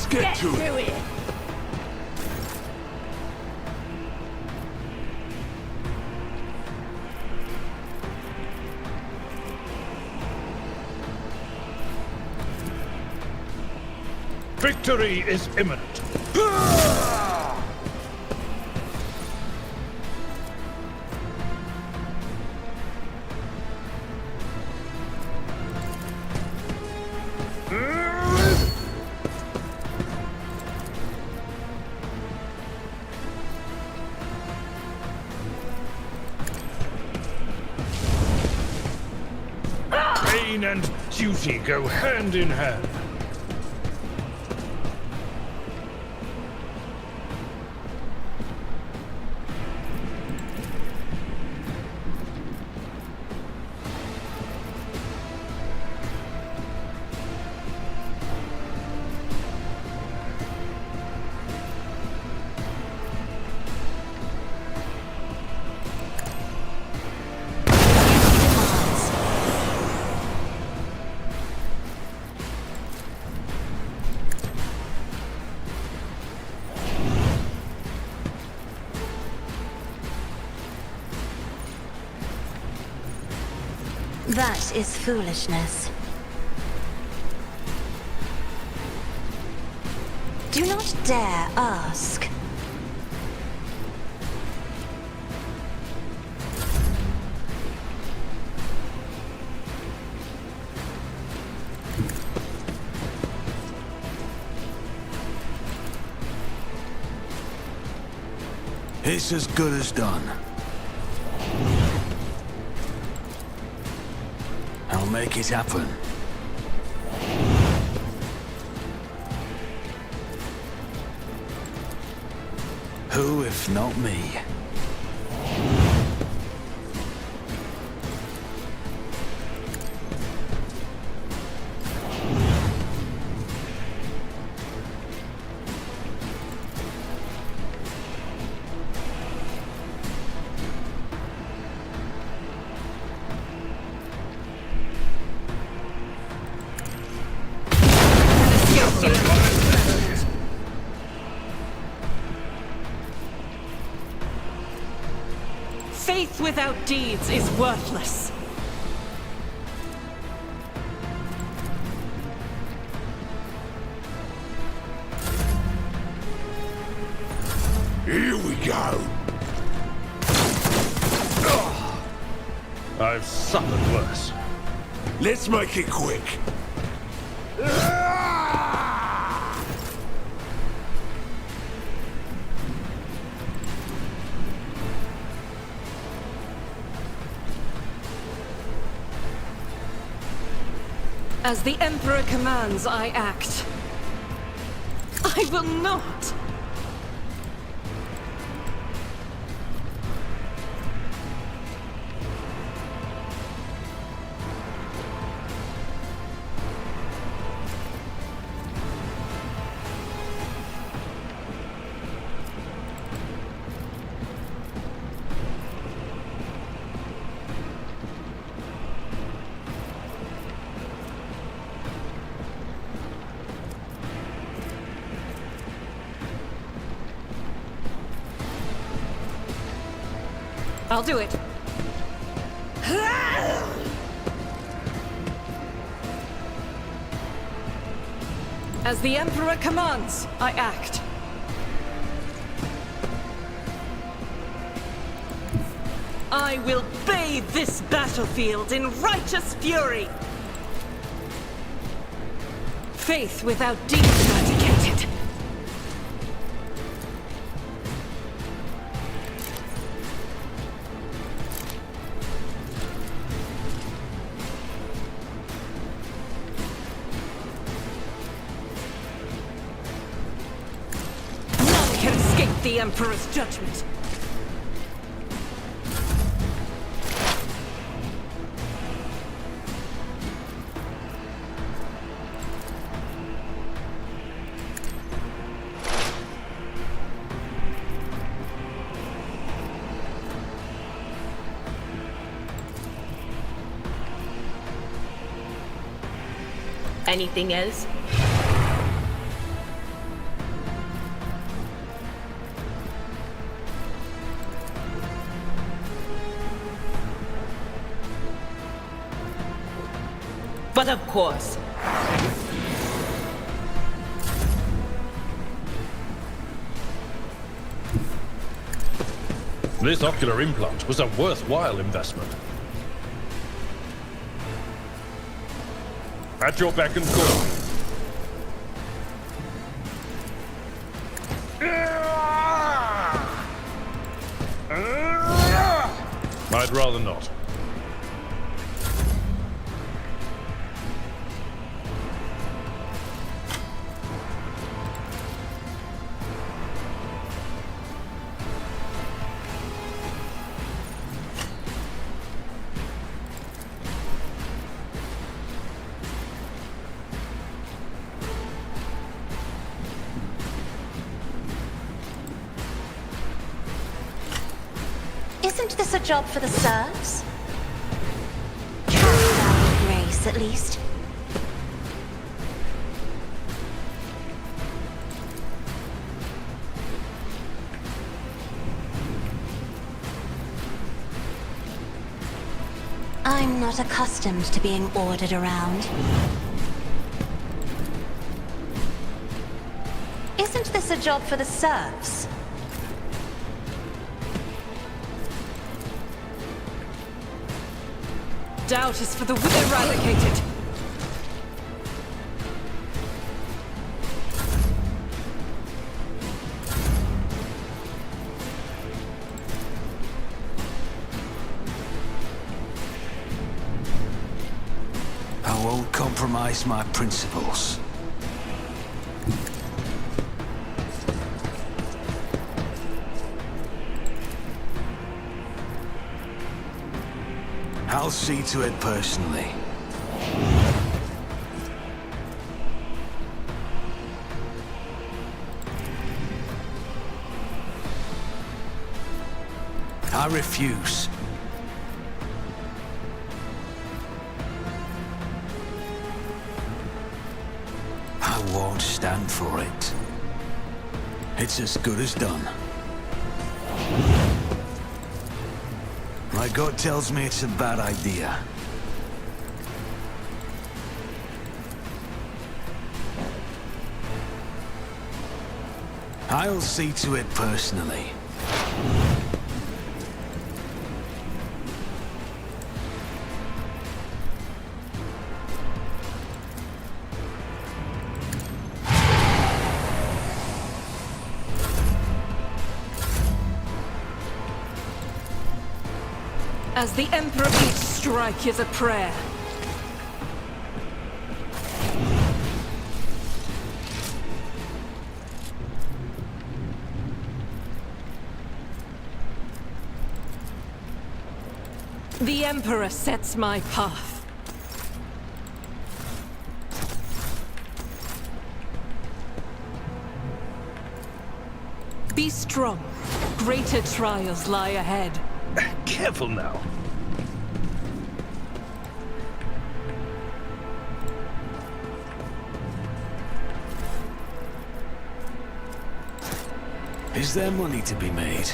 get to it. it. Victory is imminent. Pain and duty go hand in hand. That is foolishness. Do not dare ask. It's as good as done. I'll make it happen. Who if not me? Faith without deeds is worthless. Here we go. I've suffered worse. Let's make it quick. As the Emperor commands, I act. I will not! I'll do it. As the Emperor commands, I act. I will bathe this battlefield in righteous fury. Faith without deeds eradicated. The Emperor's judgment. Anything else? But of course. This ocular implant was a worthwhile investment. At your beck and call. I'd rather not. Isn't this a job for the serfs? Grace, at least. I'm not accustomed to being ordered around. Isn't this a job for the serfs? Doubt is for the eradicated. I won't compromise my principles. I'll see to it personally. I refuse. I won't stand for it. It's as good as done. My gut tells me it's a bad idea. I'll see to it personally. As the Emperor, each strike is a prayer. The Emperor sets my path. Be strong. Greater trials lie ahead. Careful now. Is there money to be made?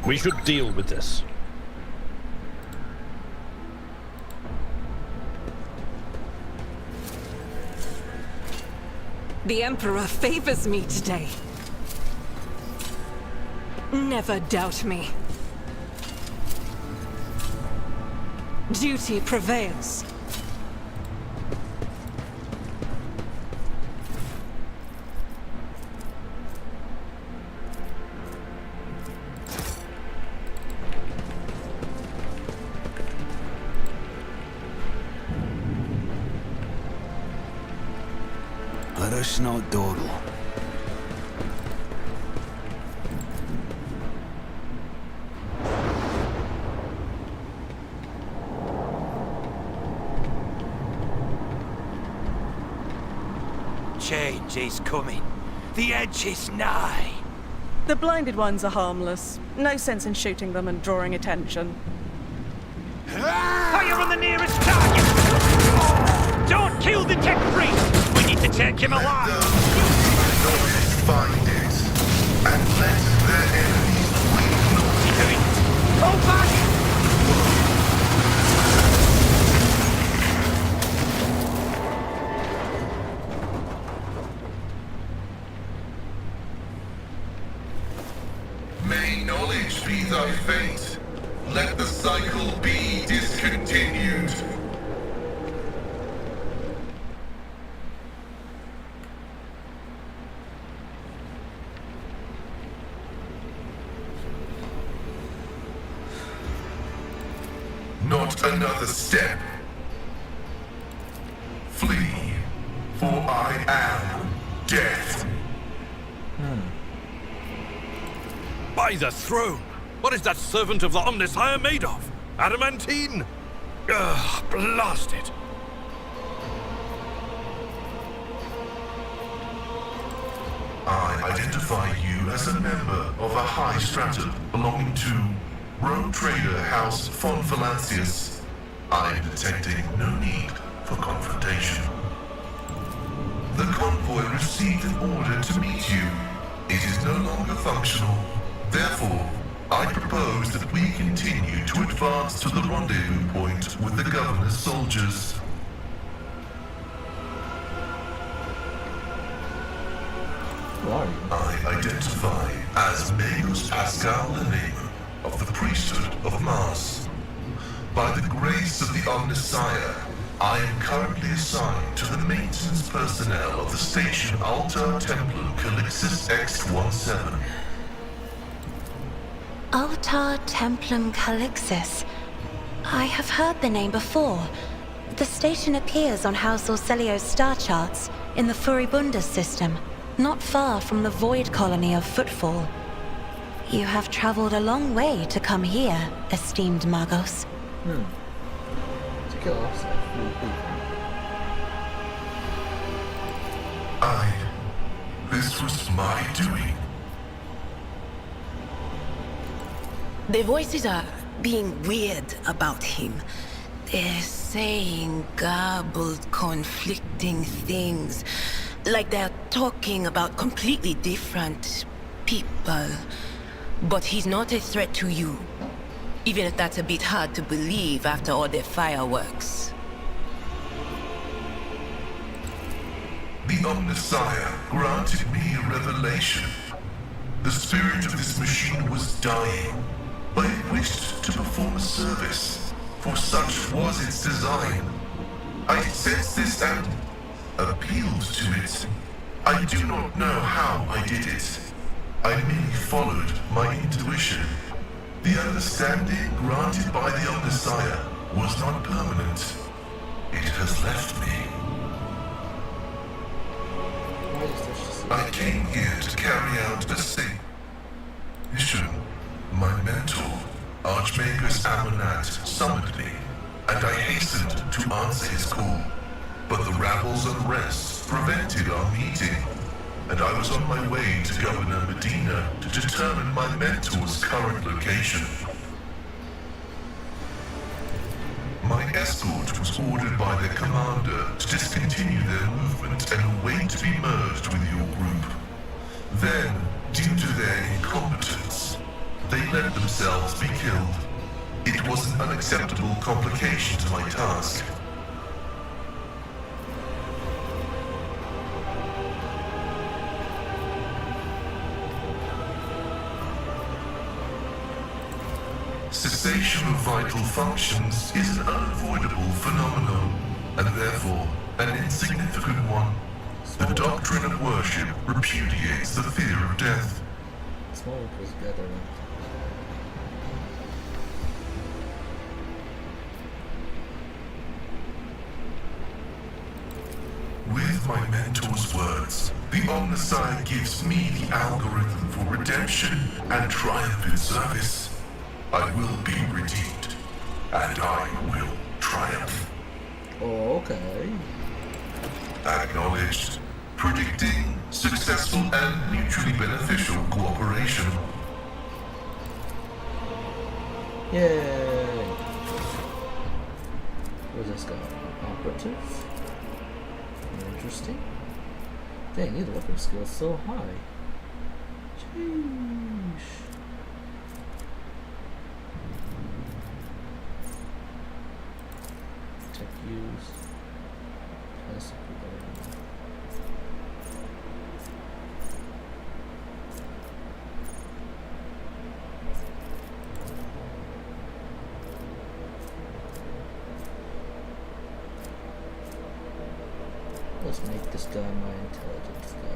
We should deal with this. The Emperor favors me today. Never doubt me. Duty prevails. Let us not dawdle. Change is coming. The edge is nigh. The blinded ones are harmless. No sense in shooting them and drawing attention. Fire on the nearest target! Don't kill the tech priest! We need to take him alive! Find it, and let their enemies Go back! let the cycle be discontinued. Not another step. Flee, for I am death. By the throne! What is that servant of the Omnissiah made of? Adamantine? Ugh, blast it! I identify you as a member of a high stratum belonging to rogue trader House von Valancius. I am detecting no need for confrontation. The convoy received an order to meet you. It is no longer functional. Therefore, I propose that we continue to advance to the rendezvous point with the governor's soldiers. I identify as Magus Pascal Lenema of the priesthood of Mars. By the grace of the Omnissiah, I am currently assigned to the maintenance personnel of the station Altar Templum Calixis X-17. Altar Templum Calixis. I have heard the name before. The station appears on House Orselio's star charts in the Furibundus system, not far from the void colony of Footfall. You have traveled a long way to come here, esteemed Magos. To kill off a few people. This was my doing. The voices are being weird about him. They're saying garbled, conflicting things. Like they're talking about completely different people. But he's not a threat to you. Even if that's a bit hard to believe after all the fireworks. The Omnissiah granted me a revelation. The spirit of this machine was dying. But it wished to perform a service, for such was its design. I sensed this and appealed to it. I do not know how I did it. I merely followed my intuition. The understanding granted by the Omnissiah was not permanent. It has left me. I came here to carry out a mission. My mentor, Archmagus Amonat, summoned me, and I hastened to answer his call. But the rabble's unrest prevented our meeting, and I was on my way to Governor Medina to determine my mentor's current location. My escort was ordered by their commander to discontinue their movement and wait to be merged with your group. Then, due to their incompetence, they let themselves be killed. It was an unacceptable complication to my task. Cessation of vital functions is an unavoidable phenomenon, and therefore an insignificant one. The doctrine of worship repudiates the fear of death. Smoke was better. With my mentor's words, the Omnissiah gives me the algorithm for redemption and triumphant service. I will be redeemed, and I will triumph. Oh, okay. Acknowledged. Predicting successful and mutually beneficial cooperation. Yay! What's this guy? Operative? Interesting. Dang, his weapon skill is so high. Sheesh. Tech use. Passive ability. must make this guy my intelligence guy.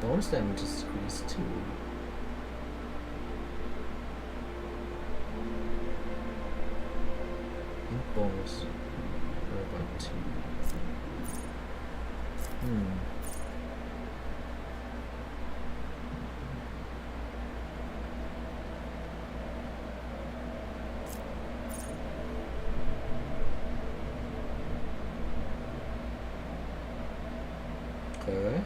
The bonus damage is decreased too. Ink bonus. Or about 2. Okay.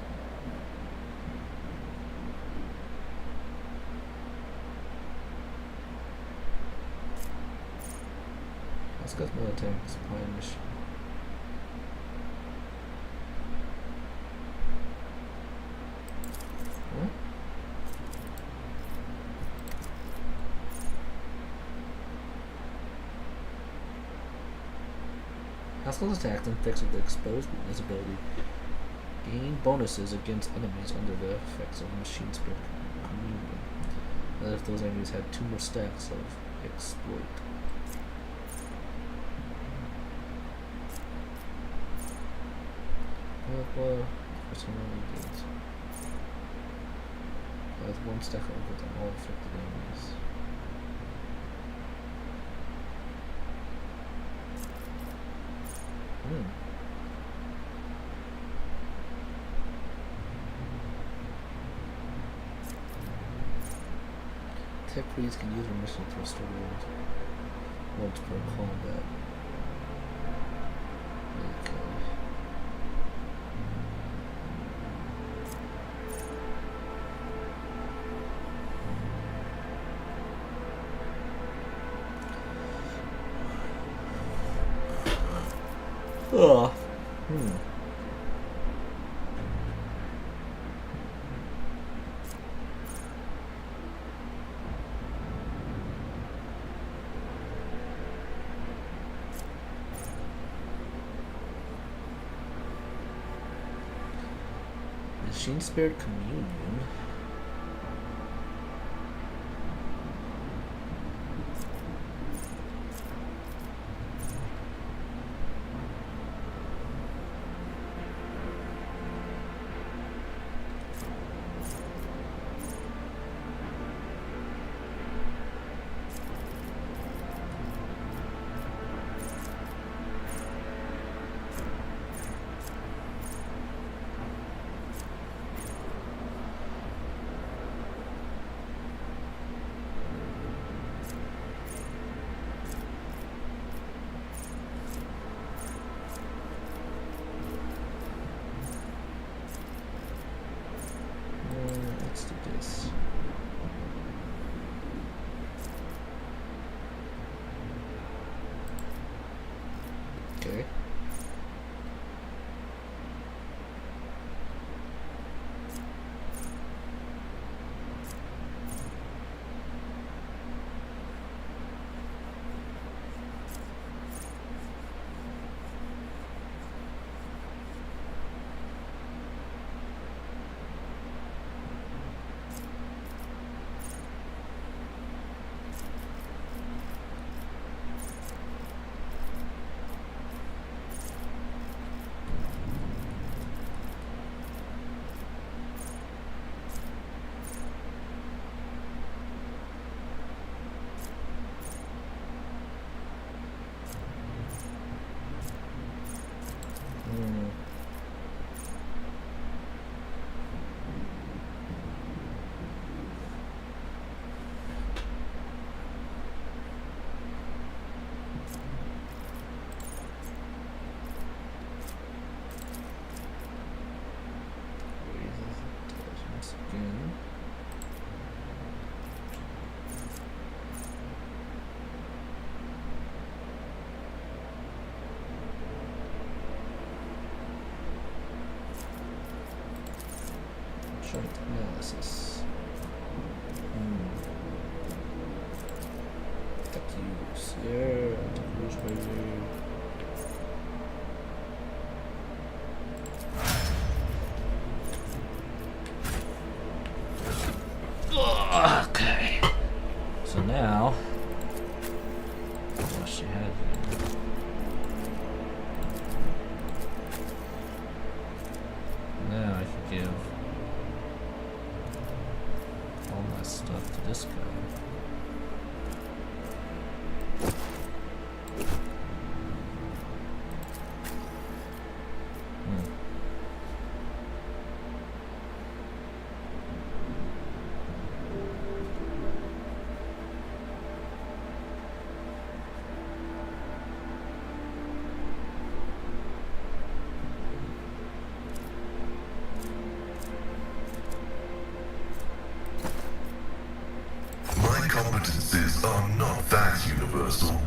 Let's go to military supply mission. What? Haskell's attacked and fixed with the exposed weakness ability. Gain bonuses against enemies under the effects of Machine Spirit Communion. As if those enemies had 2 more stacks of exploit. Personality gains. With 1 stack of with all affected enemies. Tech Freeze can use remission to restore wounds once per combat. Okay. Machine Spirit Communion. Let's do this. Okay. Short analysis. Tech use. Yeah, tech use, baby. Okay. So now, what she had here. Now I can give all my stuff to this guy. My competences are not that universal.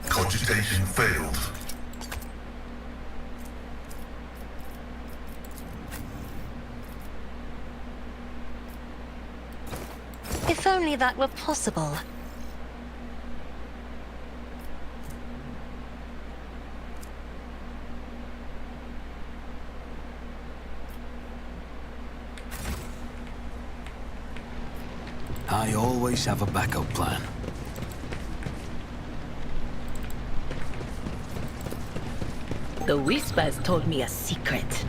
Cogitation failed. If only that were possible. I always have a backup plan. The Whispers told me a secret.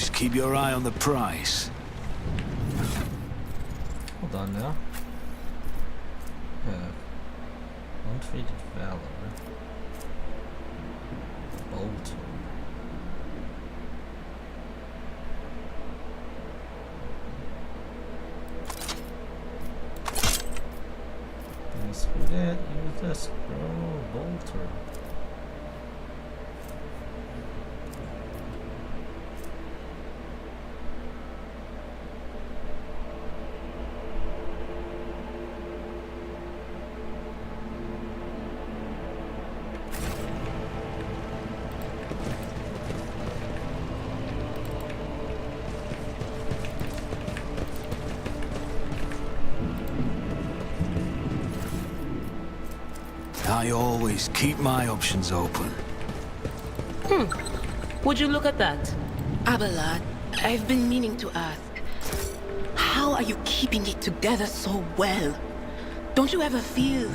always keep your eye on the prize. Hold on now. Untreated valor. Bolt. Screw that, use this, bro. Bolter. I always keep my options open. Would you look at that? Abelard, I've been meaning to ask. How are you keeping it together so well? Don't you ever feel...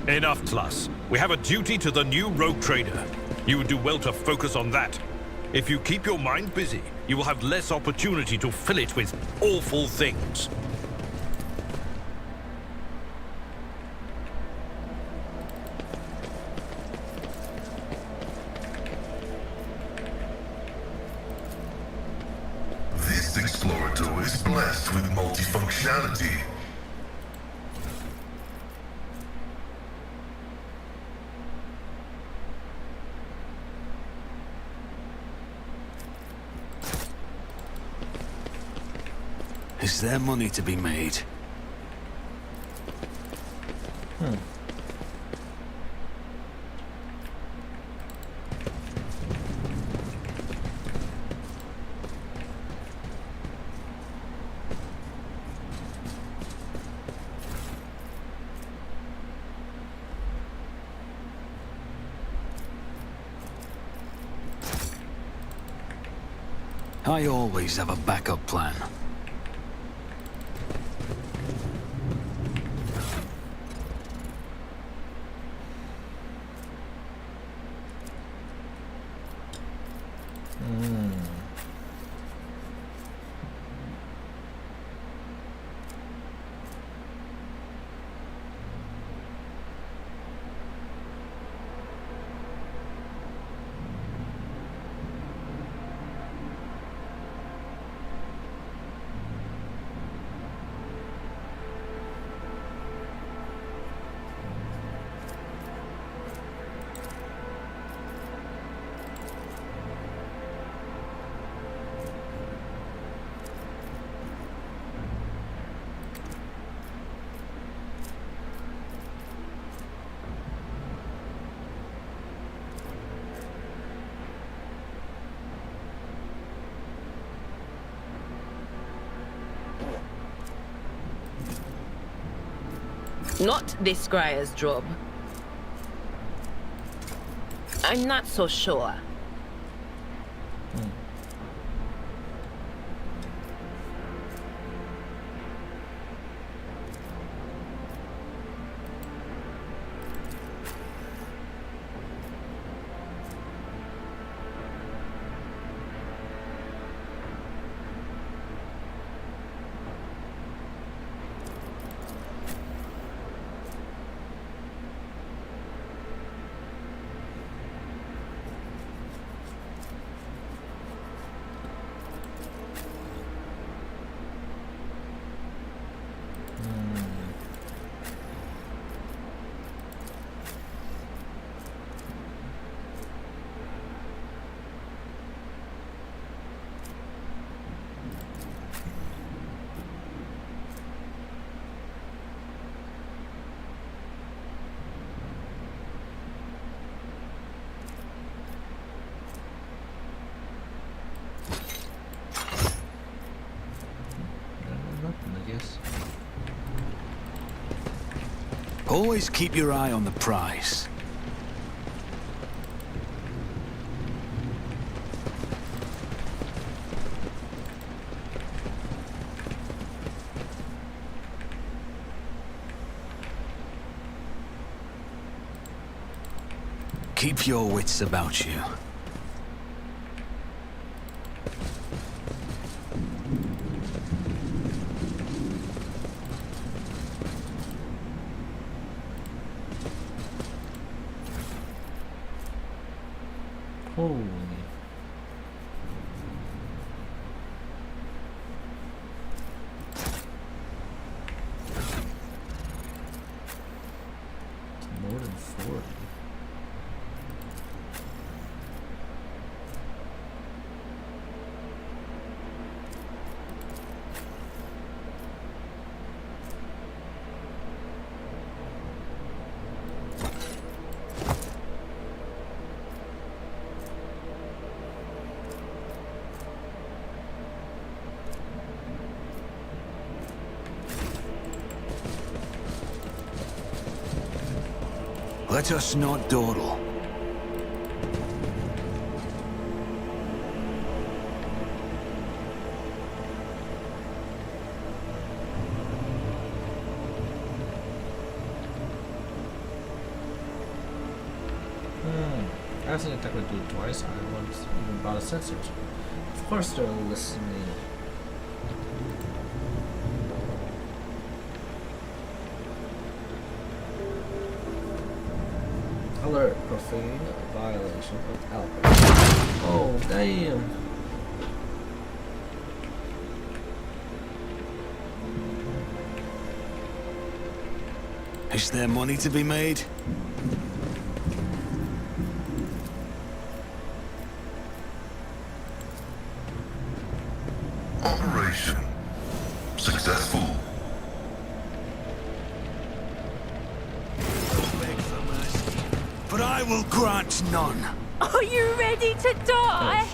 Enough, Tlas. We have a duty to the new rogue trader. You would do well to focus on that. If you keep your mind busy, you will have less opportunity to fill it with awful things. This Explorator is blessed with multifunctionality. Is there money to be made? I always have a backup plan. Not this Scryer's job. I'm not so sure. Always keep your eye on the prize. Keep your wits about you. Let us not dawdle. I accidentally technically do it twice. I once even bought a sensor. Of course they're listening. Alert, profane violation of Albert. Oh, damn. Is there money to be made? Operation successful. But I will grant none. Are you ready to die?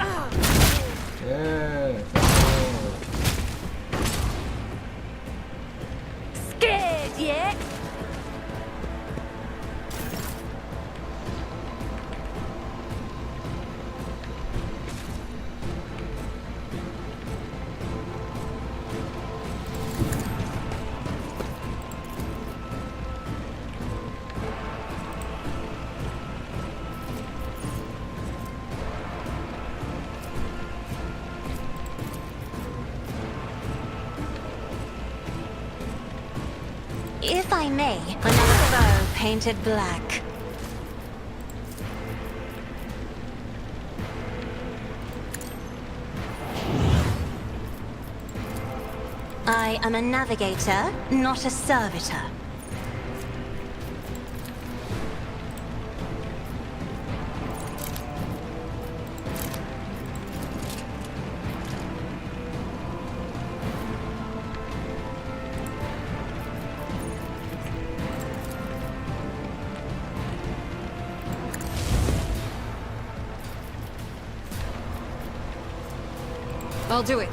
Oh, shit. Scared yet? If I may, another bow painted black. I am a navigator, not a servitor. I'll do it.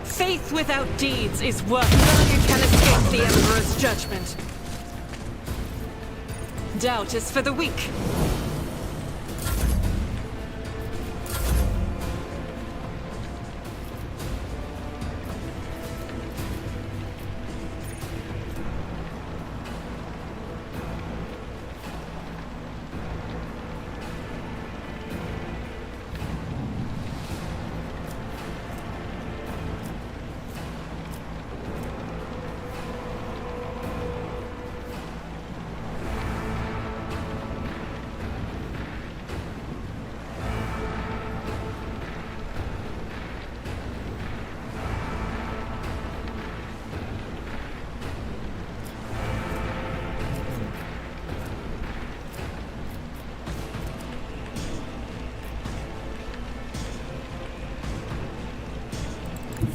Faith without deeds is worth. None can escape the Emperor's judgment. Doubt is for the weak.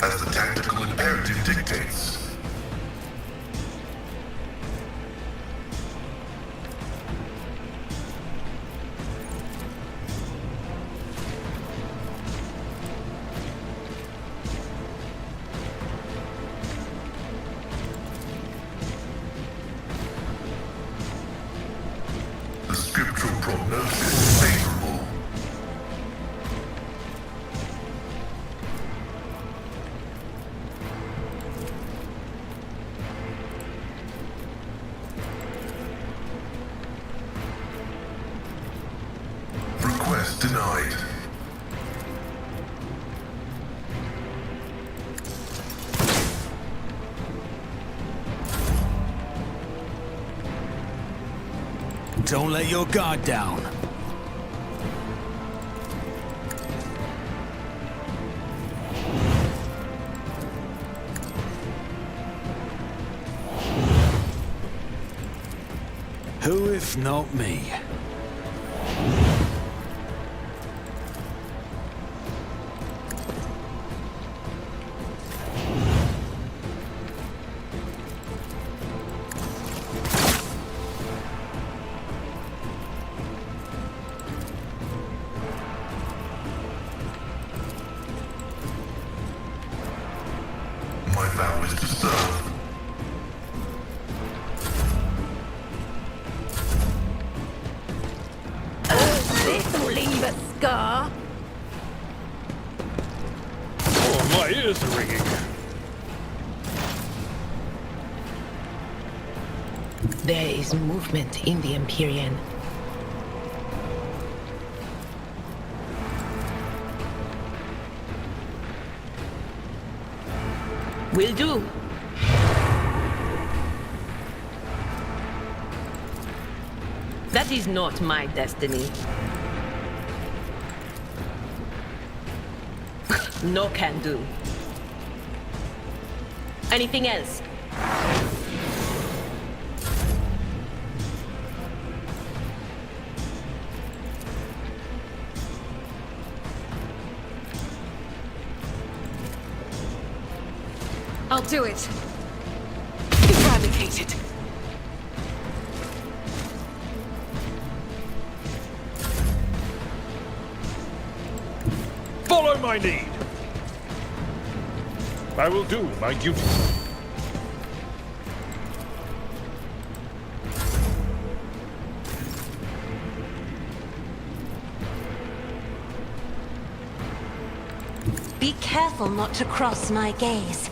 as the tactical imperative dictates. The scriptural prognosis is favorable. Request denied. Don't let your guard down. Who if not me? My vow is to serve. This'll leave a scar. Oh, my ears are ringing. There is movement in the Empyrean. Will do. That is not my destiny. No can do. Anything else? I'll do it. Eradicate it. Follow my lead. I will do my duty. Be careful not to cross my gaze.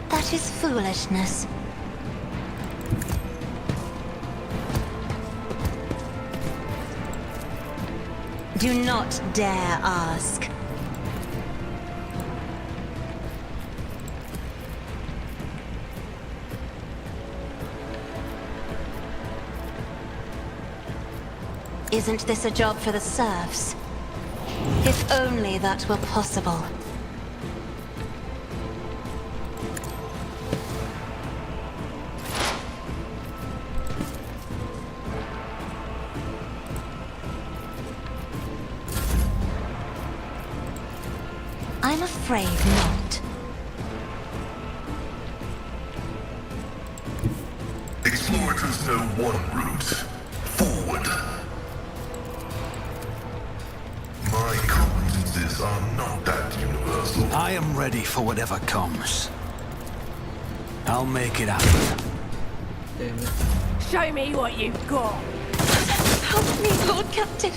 That is foolishness. Do not dare ask. Isn't this a job for the serfs? If only that were possible. I'm afraid not. Explorators know one route. Forward. My competences are not that universal. I am ready for whatever comes. I'll make it happen. Damn it. Show me what you've got. Help me, Lord Captain.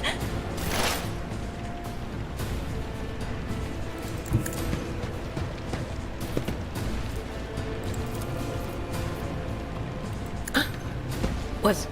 Was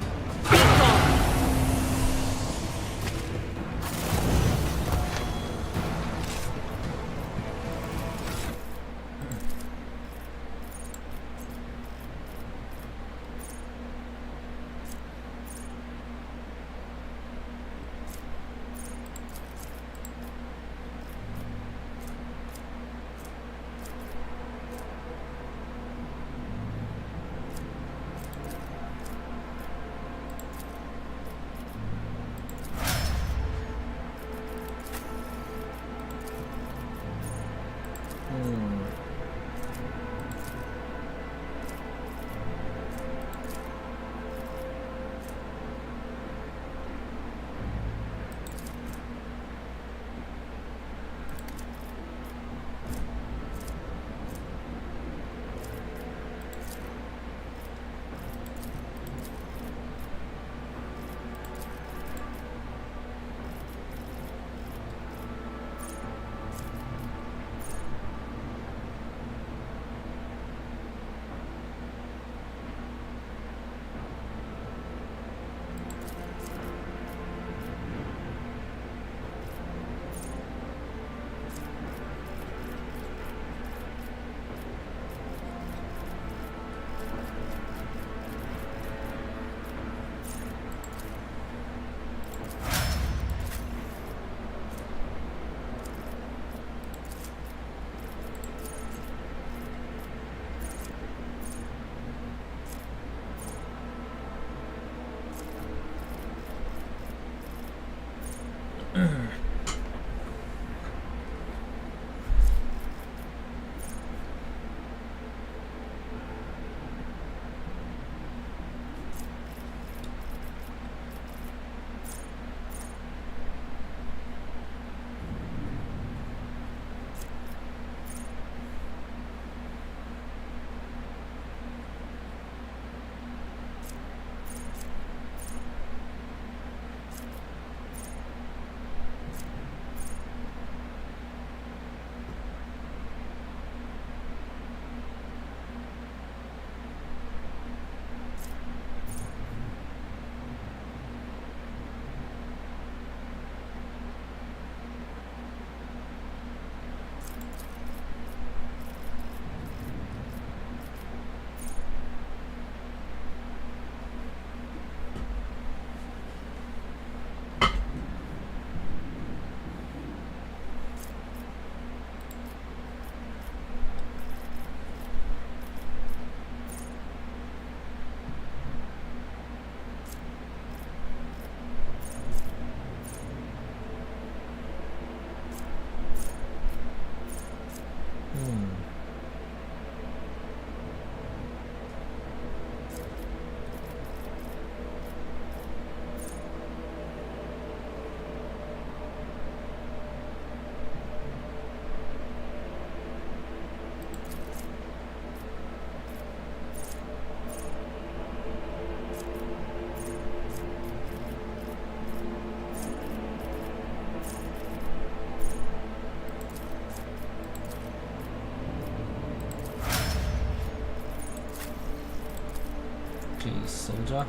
Please, soldier.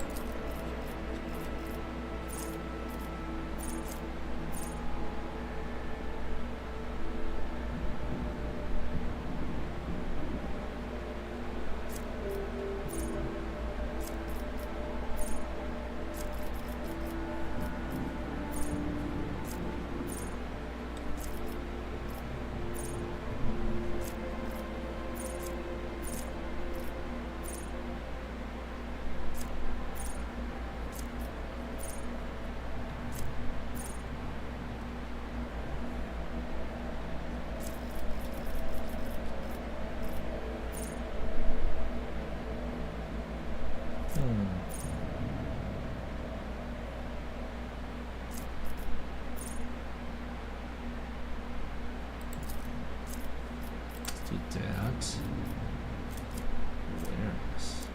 Do that. Awareness.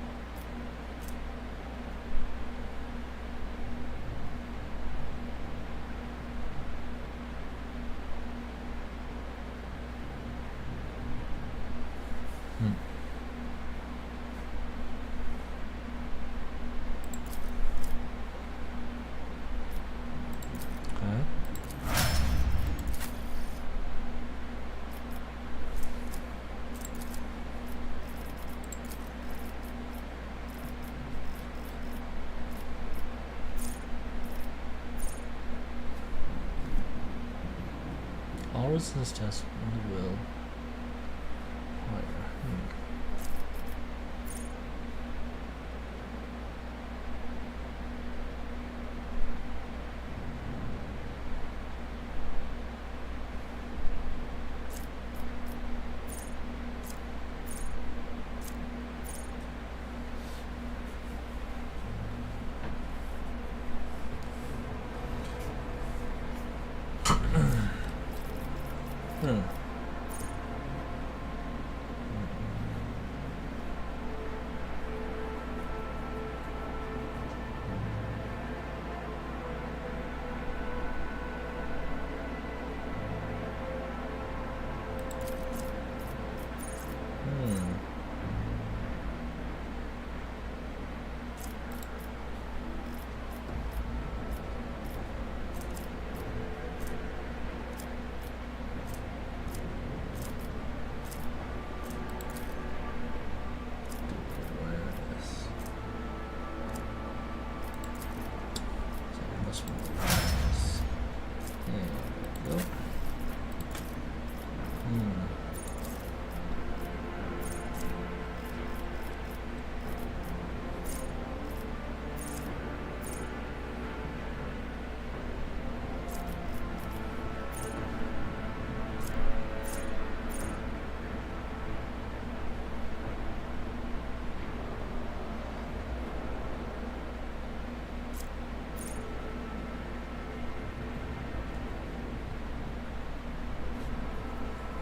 All resistance tests on the will.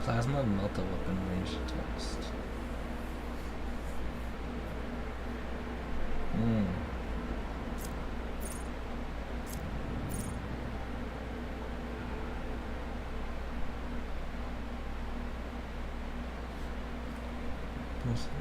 Plasma and multi-weapon range test. What's that?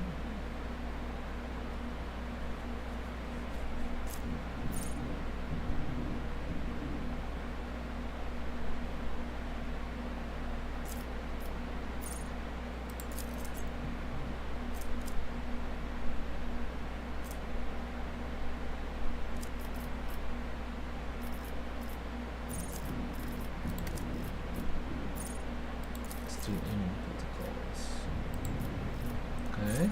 To aiming protocols. Okay.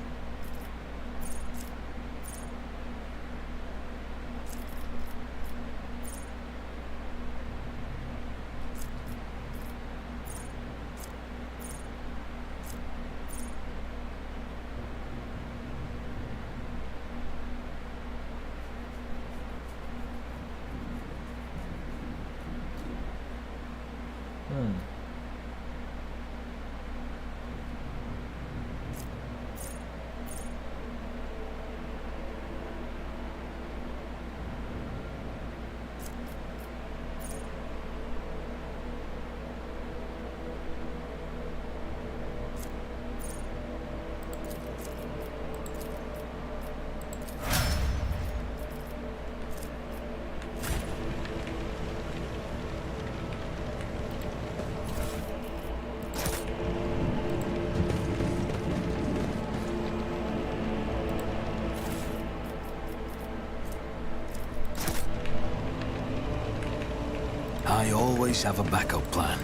I always have a backup plan.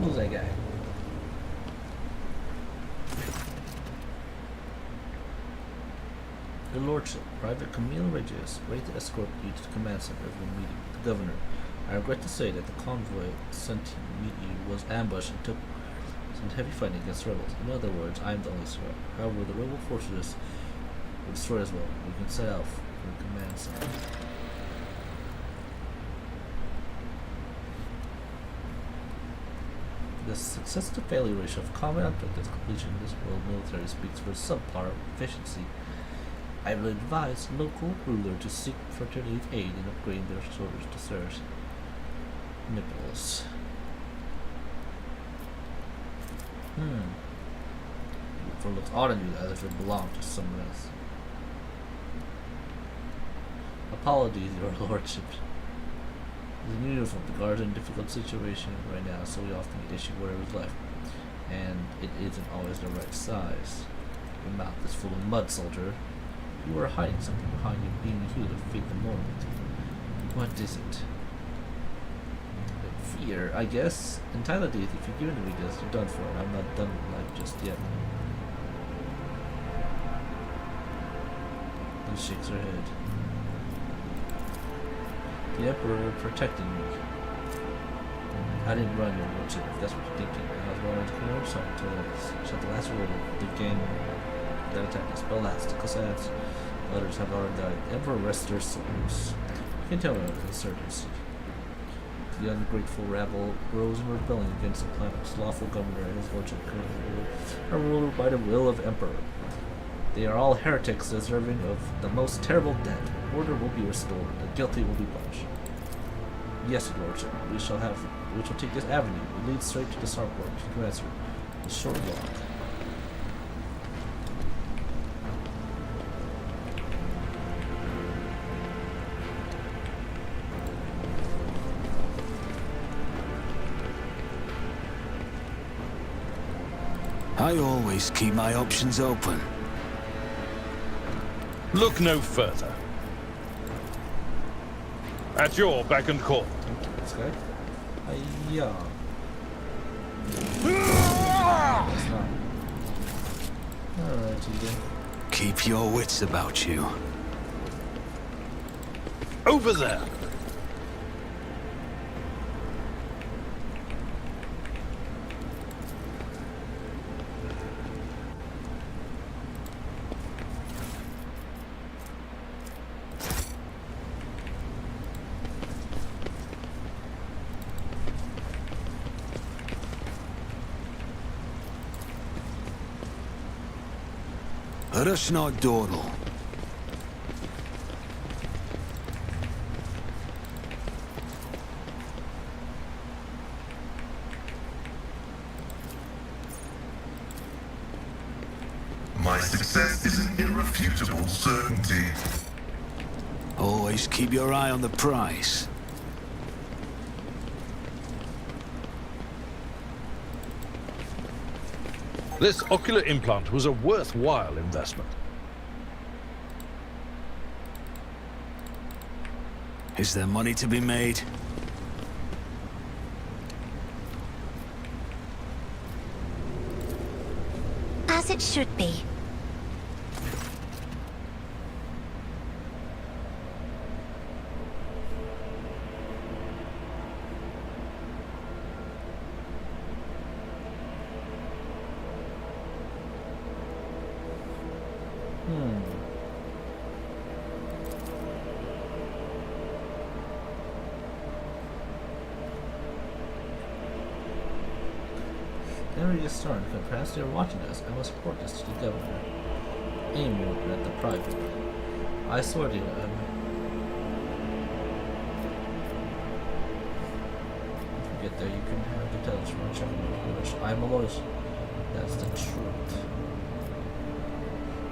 Who's that guy? Your Lordship, Private Camille Regis, ready to escort you to the command center of your meeting with the Governor. I regret to say that the convoy sent to meet you was ambushed and took some heavy fighting against rebels. In other words, I am the only survivor. However, the rebel forces were destroyed as well. We can set out for the command center. The success to failure ratio of combat objectives completion in this world military speaks for subpar efficiency. I will advise local ruler to seek fraternity aid in upgrading their soldiers to serve nipples. For looks odd on you as if it belonged to someone else. Apologies, Your Lordship. The uniform, the guards are in a difficult situation right now, so we often issue whatever's left. And it isn't always the right size. Your mouth is full of mud, soldier. You are hiding something behind you, being you to feed the moment. What is it? Fear, I guess. Entirely, if you're giving me this, you're done for. I'm not done with life just yet. And shakes her head. The Emperor protected me. I didn't run, Your Lordship, if that's what you're thinking. I was running to corner, so to shut the last rule of the game that attack us, but alas, the Cossacks others have already died. Emperor rest their souls. You can tell me the insurgency. The ungrateful rabble rose in rebellion against the planet's lawful governor and his lordship are ruled by the will of Emperor. They are all heretics deserving of the most terrible death. Order will be restored. The guilty will be punished. Yes, your lordship. We shall take this avenue. It leads straight to the starport. To answer. A short walk. I always keep my options open. Look no further. At your beck and call. This guy? Yeah. Alright, again. Keep your wits about you. Over there. Rushnod Dordal. My success is an irrefutable certainty. Always keep your eye on the prize. This ocular implant was a worthwhile investment. Is there money to be made? As it should be. There you start. Perhaps they are watching us. I must report this to the governor. Aim over at the private. I swear to you, get there, you can have the tellers from checking. I'm Alois. That's the truth.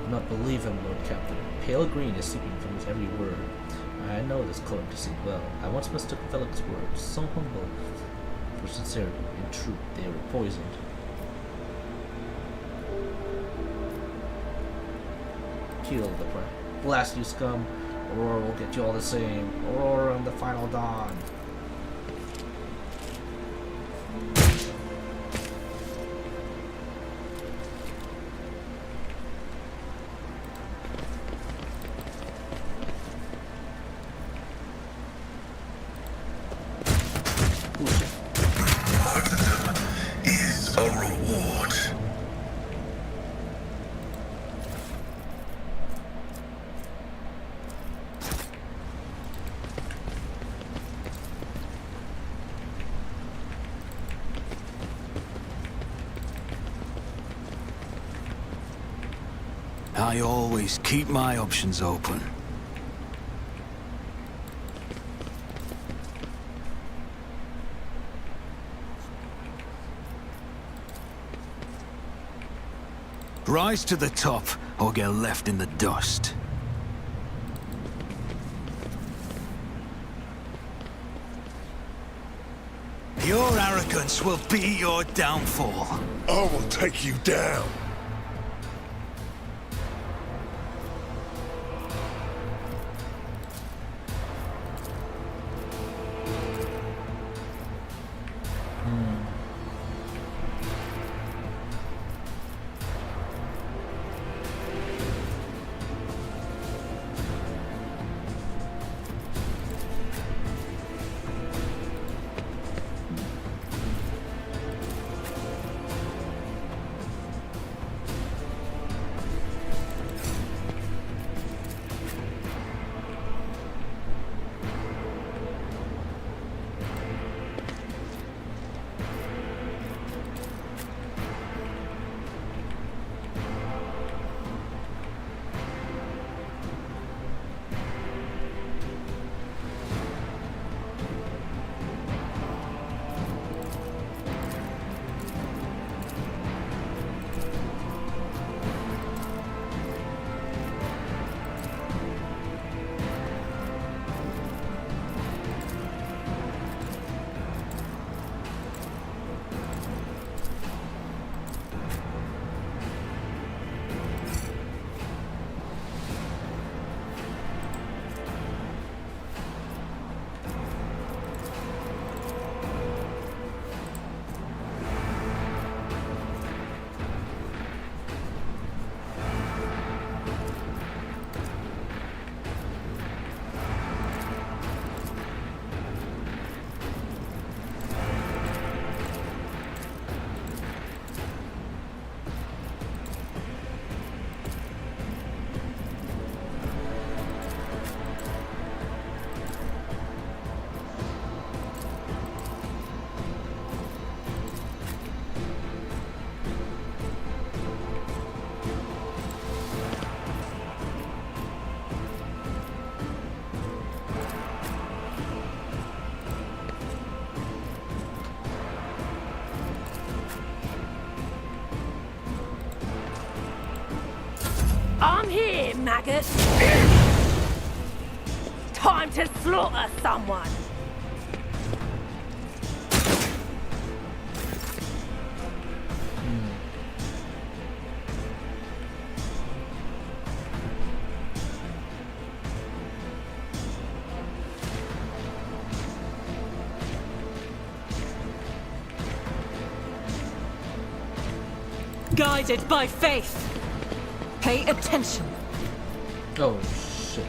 Do not believe him, Lord Captain. Pale Green is speaking from his every word. I know this colored deceit well. I once mistook Felix's words, so humble for sincerity. In truth, they were poisoned. Kill the prey. Blast you, scum. Aurora will get you all the same. Aurora and the final dawn. Is a reward. I always keep my options open. Rise to the top, or get left in the dust. Your arrogance will be your downfall. I will take you down. maggot! Time to slaughter someone! Guided by faith. Pay attention. Oh shit.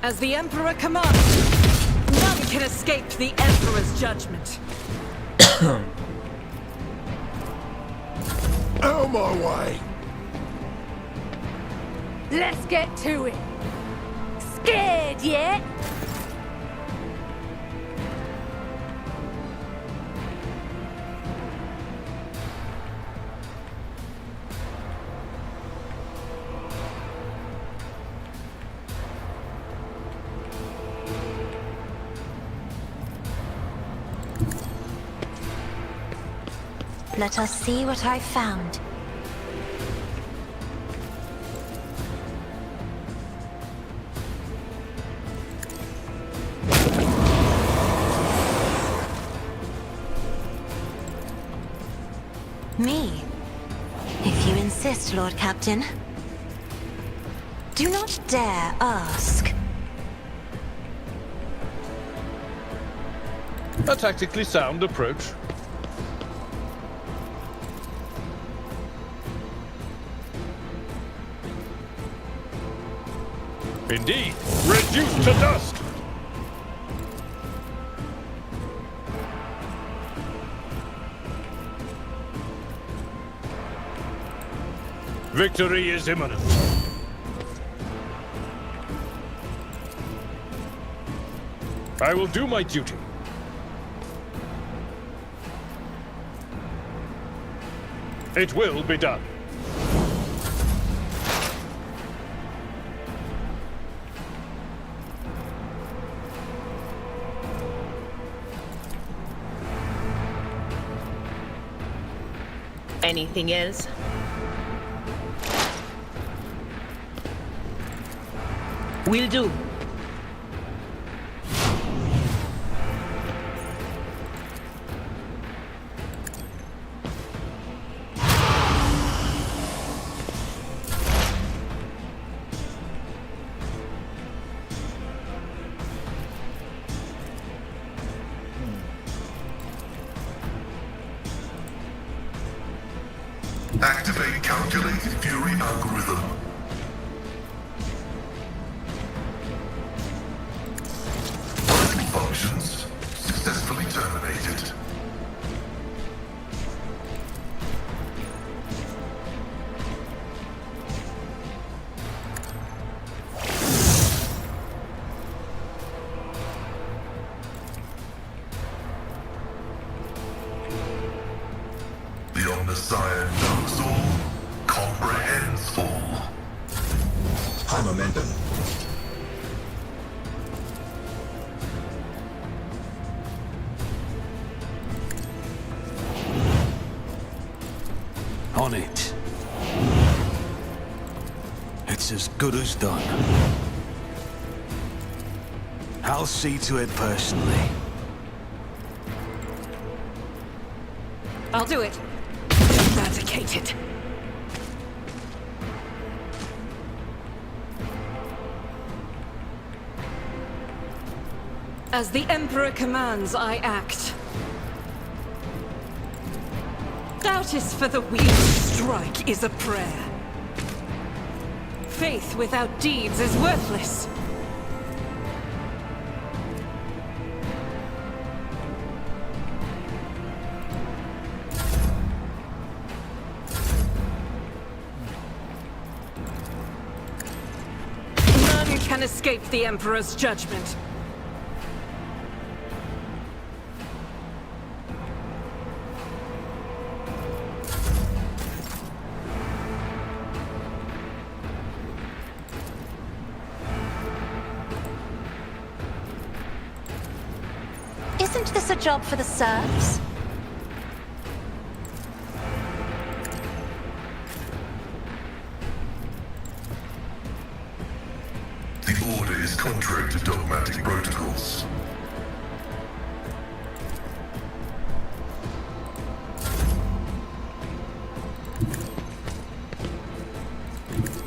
As the Emperor commands, none can escape the Emperor's judgment. Out of my way! Let's get to it! Scared yet? Let us see what I found. Me? If you insist, Lord Captain. Do not dare ask. A tactically sound approach. Indeed, reduced to dust! Victory is imminent. I will do my duty. It will be done. Anything else? Will do. Activate calculated fury algorithm. Running functions successfully terminated. The Omnissiah knows all, comprehends all. High momentum. On it. It's as good as done. I'll see to it personally. I'll do it. Eradicated. As the Emperor commands, I act. Doubt is for the weak. Strike is a prayer. Faith without deeds is worthless. None can escape the Emperor's judgment. Isn't this a job for the serfs? The order is contrary to dogmatic protocols.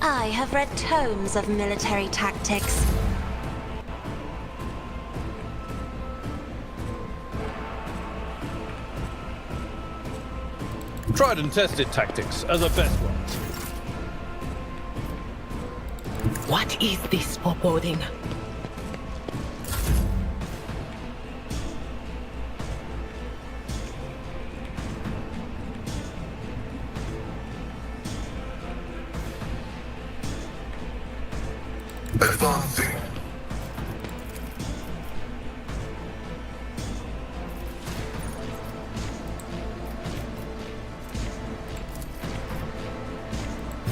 I have read tomes of military tactics. Tried and tested tactics are the best ones. What is this foreboding? Advancing.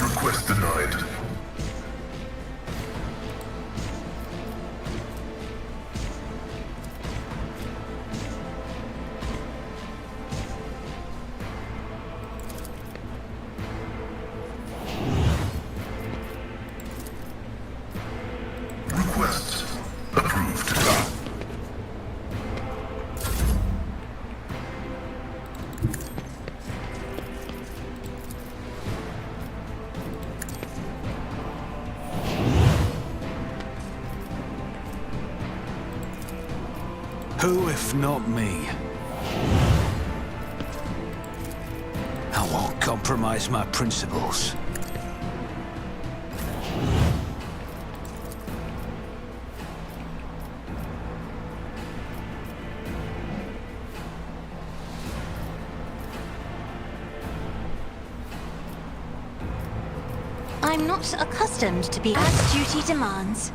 Request denied. Request approved. Who if not me? I won't compromise my principles. I'm not accustomed to be as duty demands.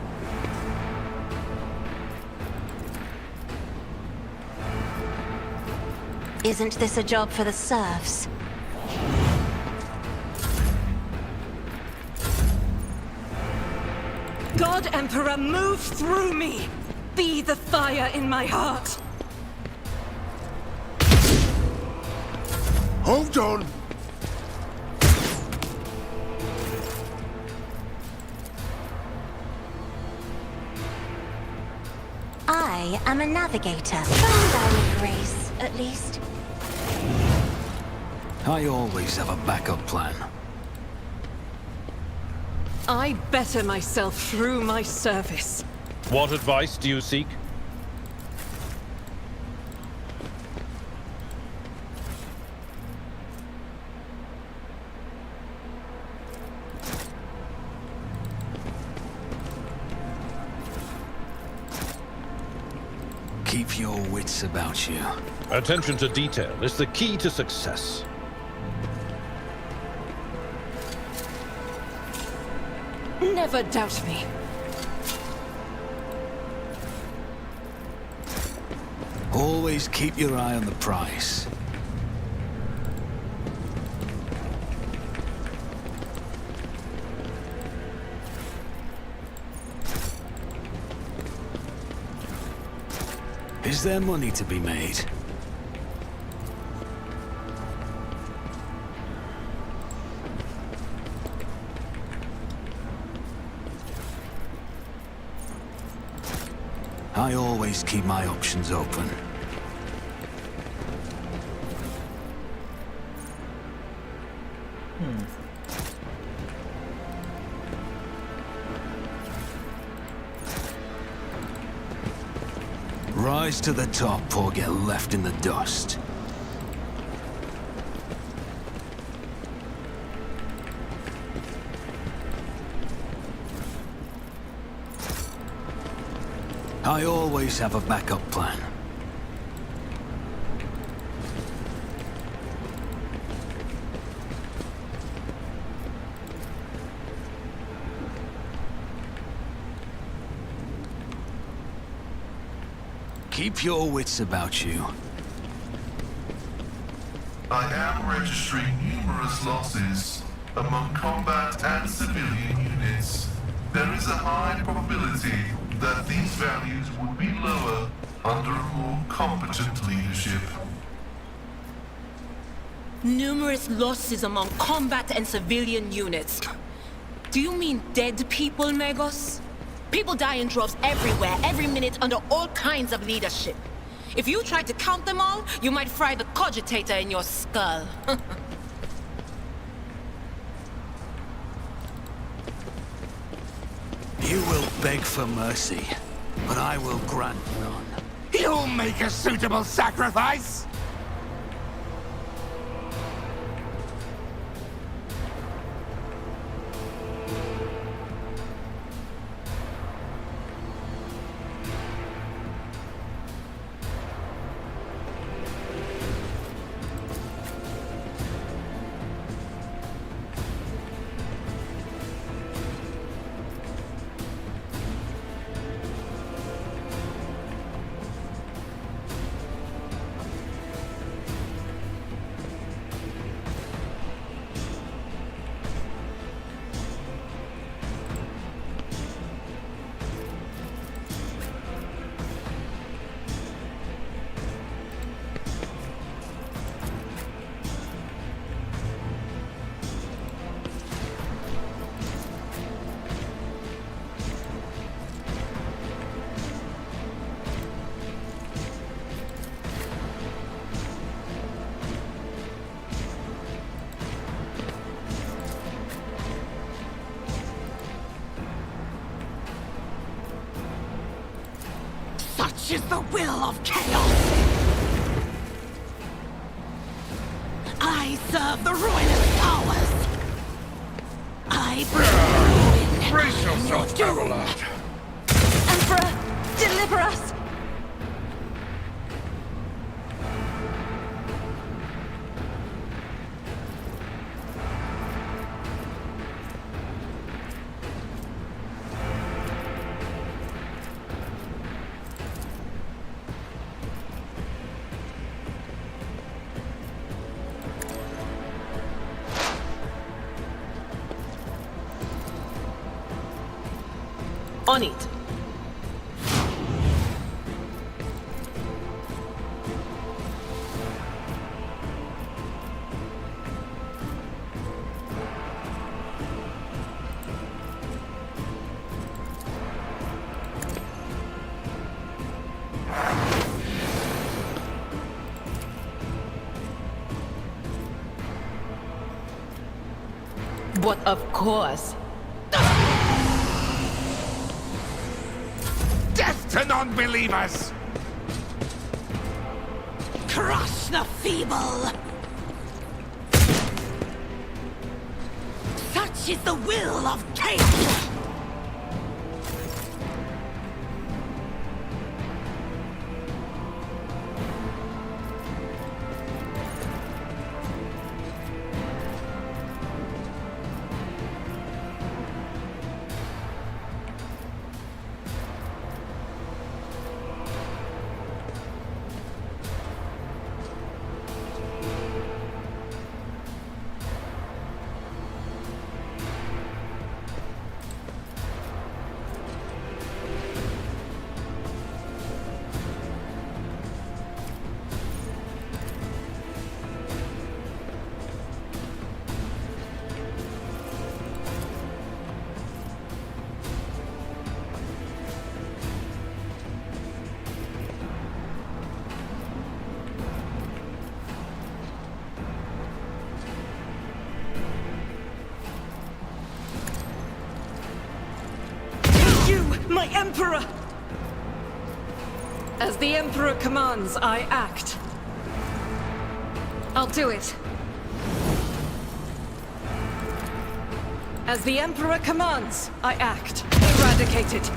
Isn't this a job for the serfs? God Emperor, move through me! Be the fire in my heart! Hold on! I am a navigator. Found I with grace, at least. I always have a backup plan. I better myself through my service. What advice do you seek? Keep your wits about you. Attention to detail is the key to success. Never doubt me. Always keep your eye on the prize. Is there money to be made? I always keep my options open. Rise to the top or get left in the dust. I always have a backup plan. Keep your wits about you. I am registering numerous losses among combat and civilian units. There is a high probability that these values would be lower under a more competent leadership. Numerous losses among combat and civilian units. Do you mean dead people, Magos? People die in droves everywhere, every minute, under all kinds of leadership. If you tried to count them all, you might fry the cogitator in your skull. You will beg for mercy, but I will grant none. You'll make a suitable sacrifice! Such is the will of chaos! I serve the ruinous powers! I bring ruin! Brace yourself, Abelard! Emperor, deliver us! On it. But of course. Death to non-believers! Crush the feeble! Such is the will of chaos! My Emperor! As the Emperor commands, I act. I'll do it. As the Emperor commands, I act. Eradicate it.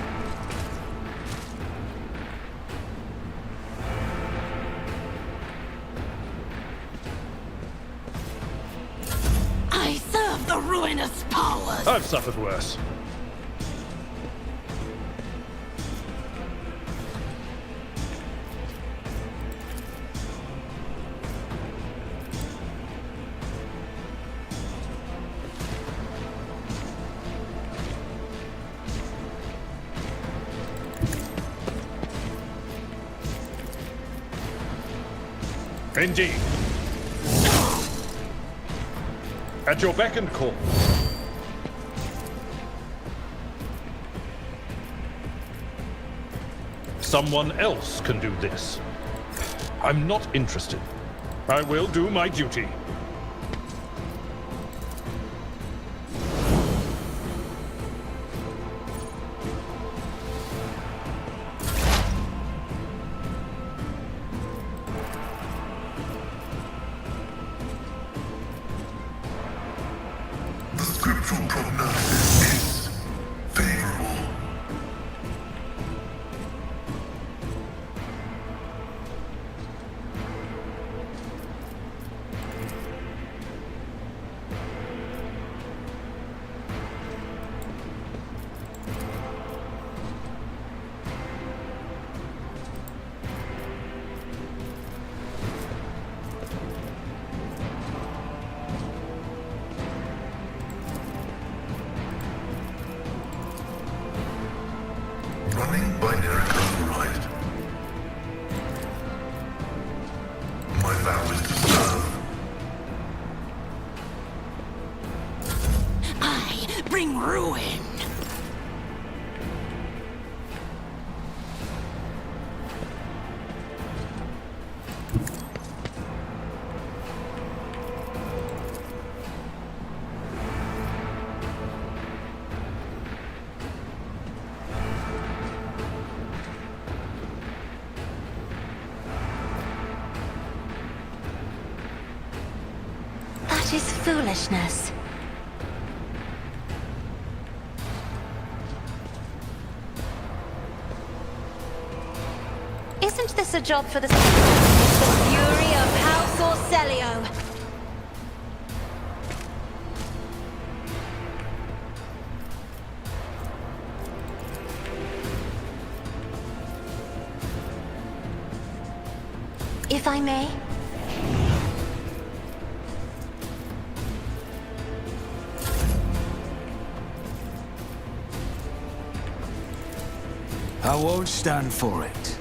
I serve the ruinous powers! I've suffered worse. Indeed. At your beck and call. Someone else can do this. I'm not interested. I will do my duty. The scriptural prognosis is favorable. Running binary override. My vow is to serve. I bring ruin. That is foolishness. Isn't this a job for the fury of House Orcelio? If I may? I won't stand for it.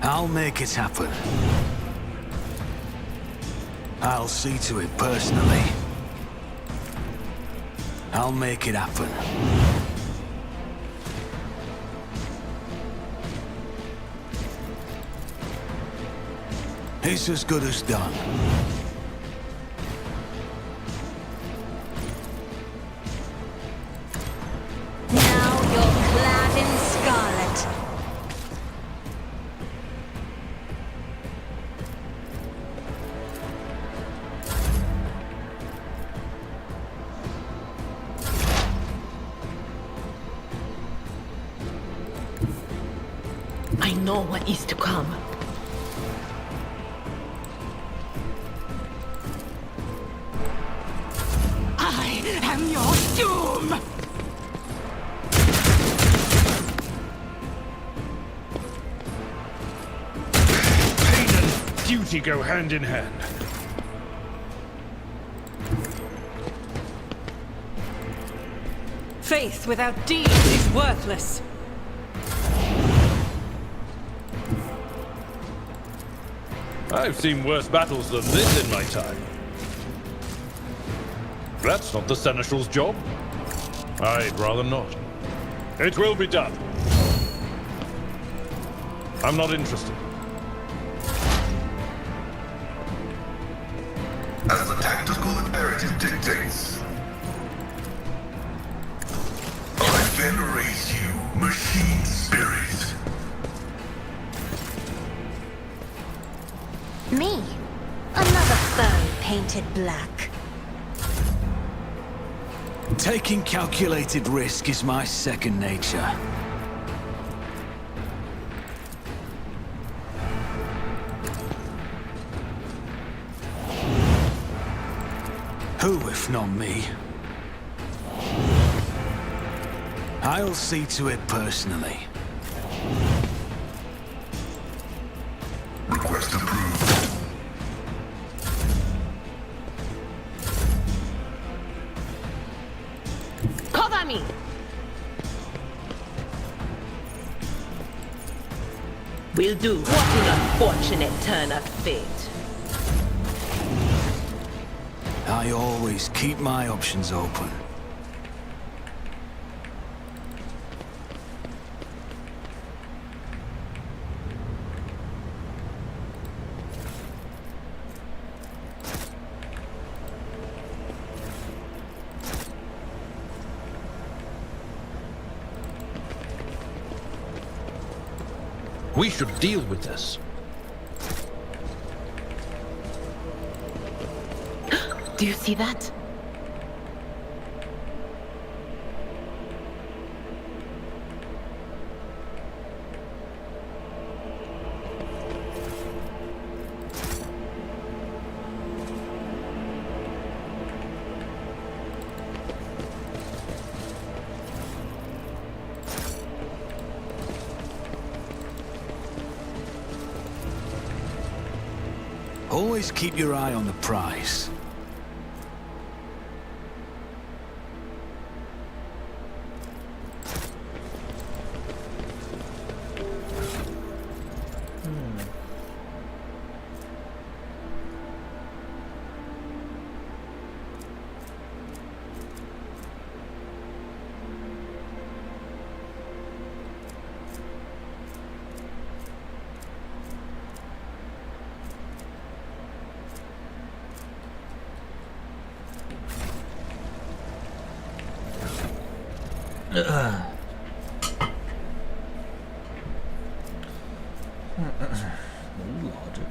I'll make it happen. I'll see to it personally. I'll make it happen. It's as good as done. Now you're clad in scarlet. I know what is to come. I am your doom! Pain and duty go hand in hand. Faith without deeds is worthless. I've seen worse battles than this in my time. That's not the Seneschal's job. I'd rather not. It will be done. I'm not interested. As the tactical imperative dictates. I venerate you, machine spirit. Me? Another foe painted black. Taking calculated risk is my second nature. Who, if not me? I'll see to it personally. Request approved. Cover me! Will do. What an unfortunate turn of fate. I always keep my options open. We should deal with this. Do you see that? Always keep your eye on the prize. Logic.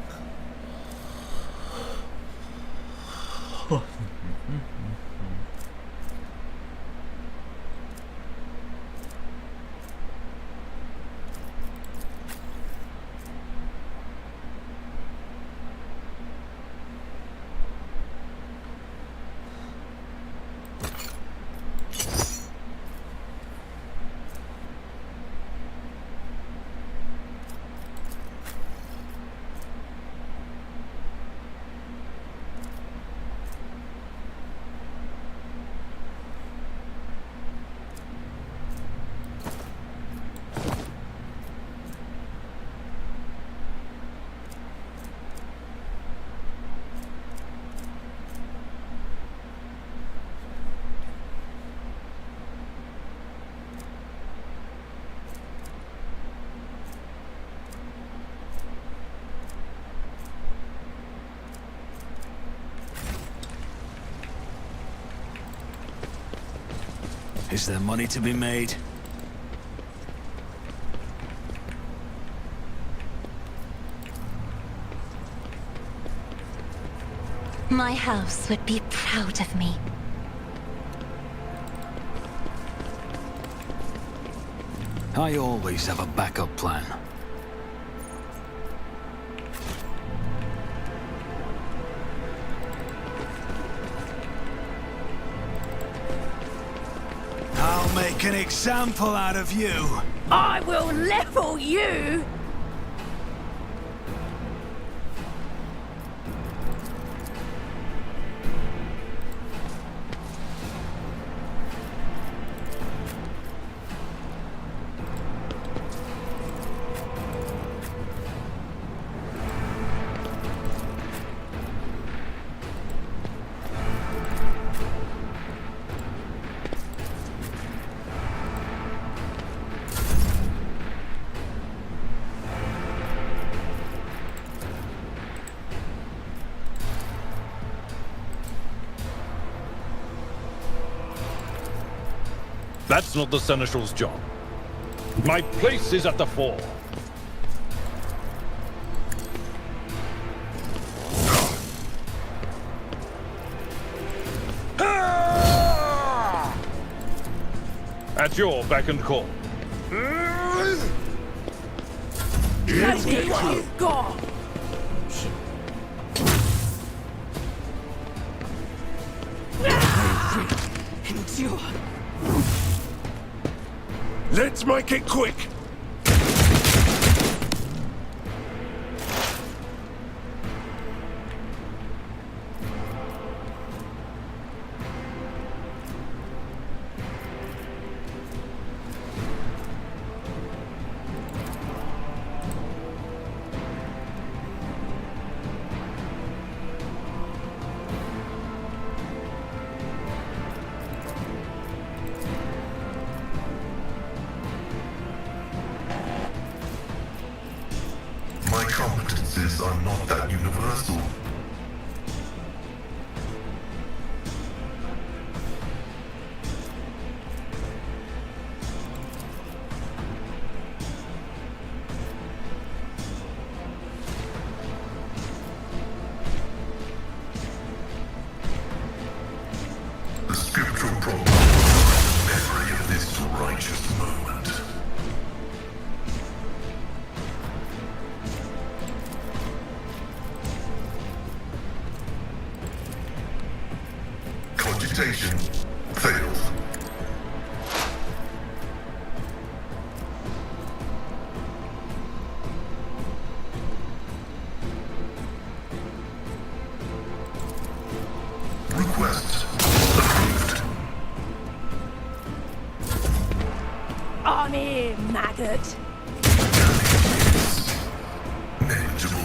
Is there money to be made? My house would be proud of me. I always have a backup plan. I'll make an example out of you. I will level you! That's not the Seneschal's job. My place is at the fore. At your beck and call. Let's see what you've got! Endure. Let's make it quick! universal. The scriptural problem is the memory of this righteous moment. Cogitation fails. Request approved. On here, maggot. Negligible.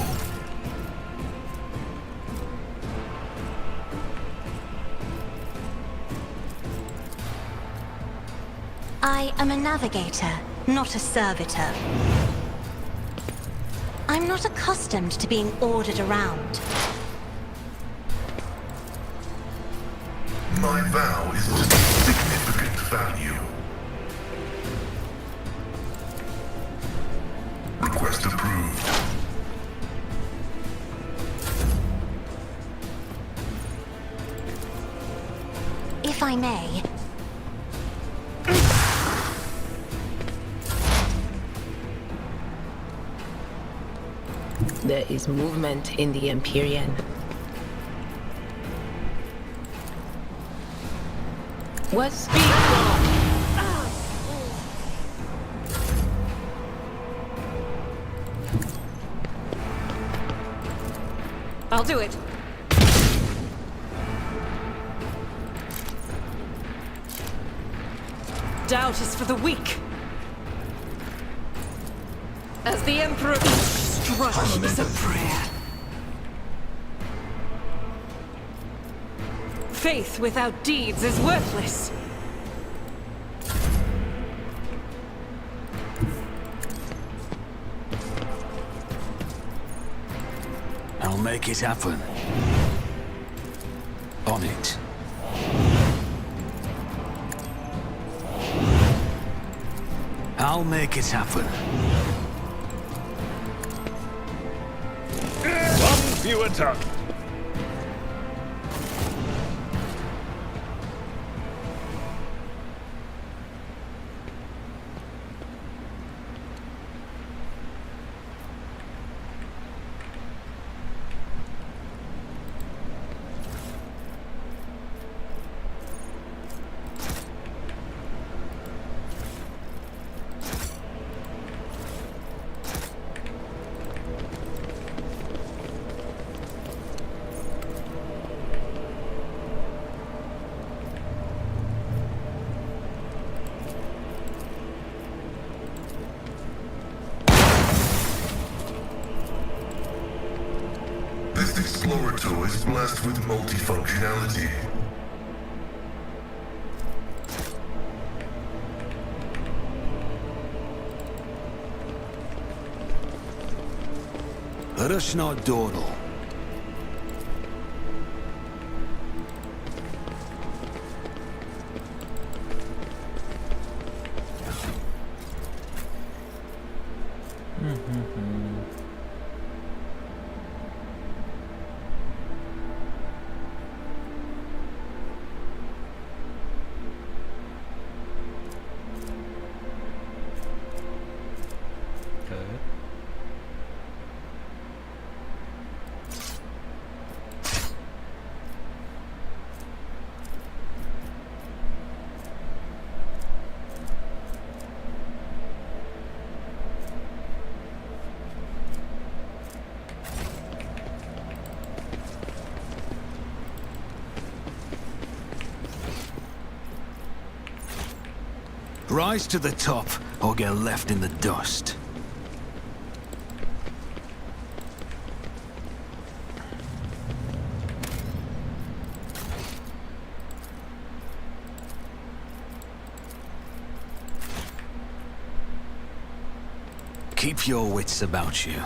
I am a navigator, not a servitor. I'm not accustomed to being ordered around. My vow is of significant value. Request approved. If I may, There is movement in the Empyrean. What speed wrong? I'll do it. Doubt is for the weak. As the Emperor, each struggle is a prayer. Faith without deeds is worthless. I'll make it happen. On it. I'll make it happen. One fewer tongue. This Explorator is blessed with multifunctionality. Let us not dawdle. Rise to the top, or get left in the dust. Keep your wits about you.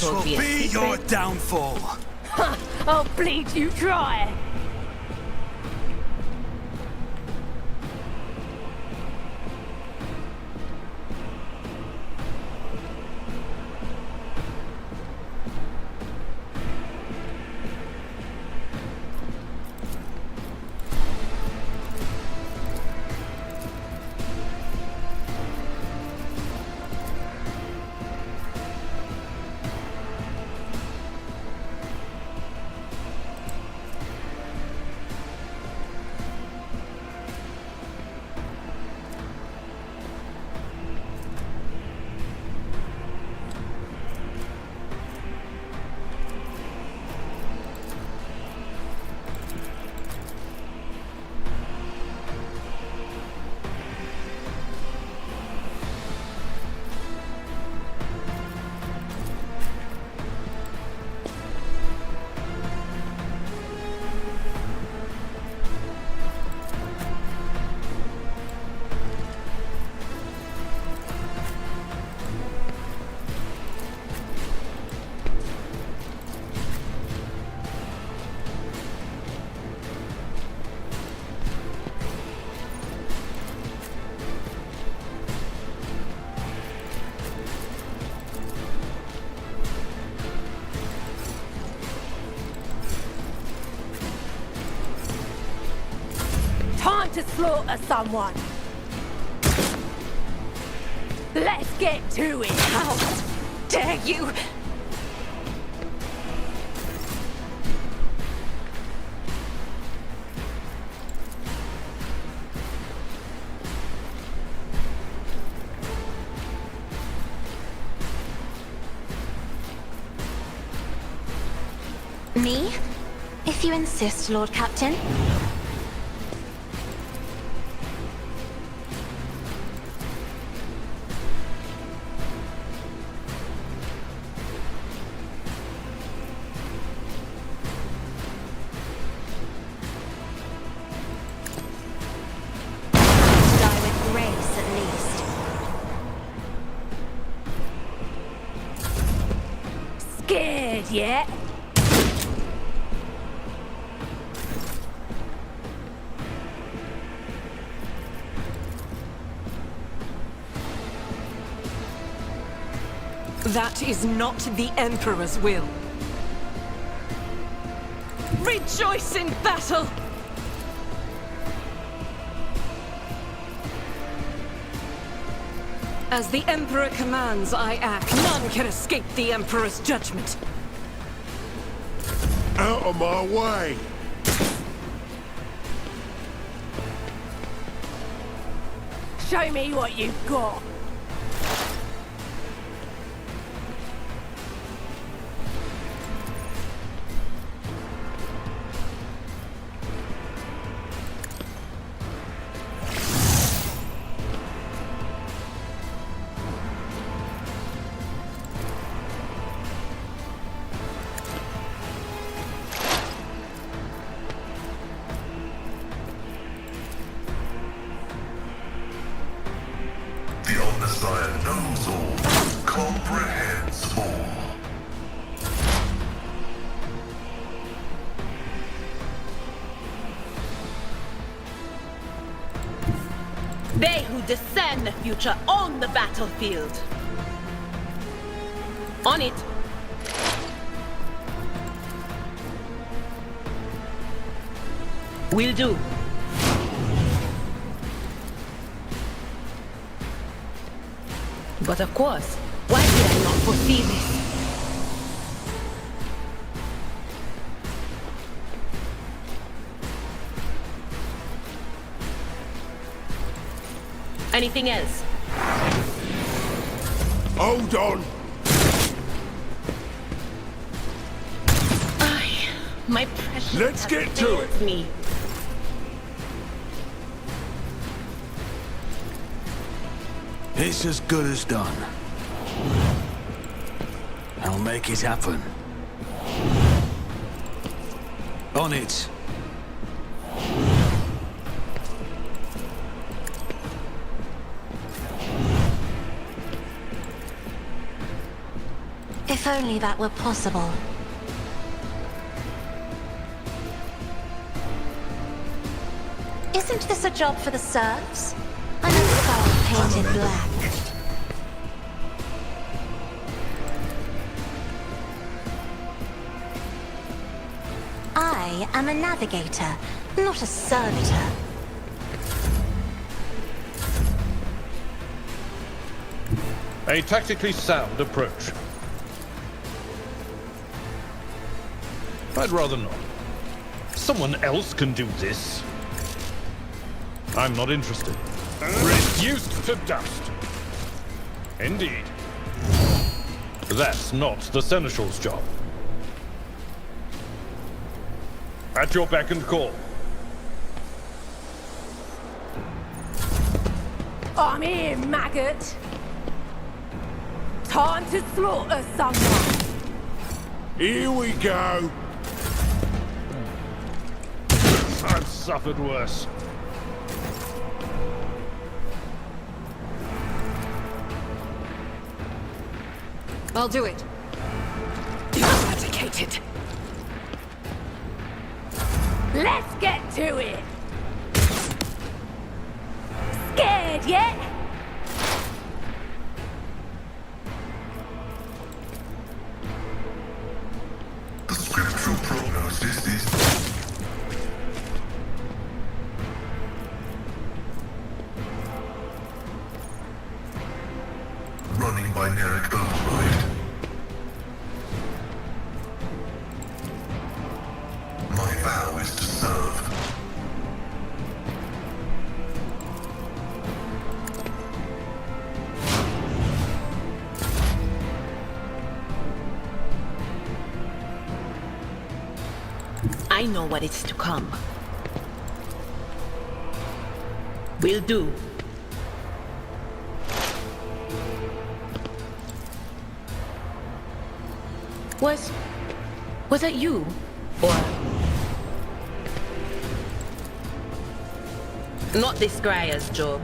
This will be your downfall. Ha! I'll bleed you dry. Time to slaughter someone. Let's get to it. How dare you? Me? If you insist, Lord Captain. Die with grace, at least. Scared yet? That is not the Emperor's will. Rejoice in battle! As the Emperor commands, I act. None can escape the Emperor's judgment. Out of my way! Show me what you've got. The Omnissiah knows all, comprehends all. They who discern the future own the battlefield. On it. Will do. But of course, why did I not foresee this? Anything else? Hold on! My precious. Let's get to it! Me. It's as good as done. I'll make it happen. On it. If If only that were possible. Isn't this a job for the serfs? I'm a skull painted black. I am a navigator, not a servitor. A tactically sound approach. I'd rather not. Someone else can do this. I'm not interested. Reduced to dust. Indeed. That's not the Seneschal's job. At your beck and call. I'm here, maggot. Time to slaughter someone. Here we go. I've suffered worse. I'll do it. Eradicated. Let's get to it. Scared yet? The scriptural prognosis is running binaric override. My vow is to serve. I know what is to come. Will do. Was that you? Or... Not this Greyer's job.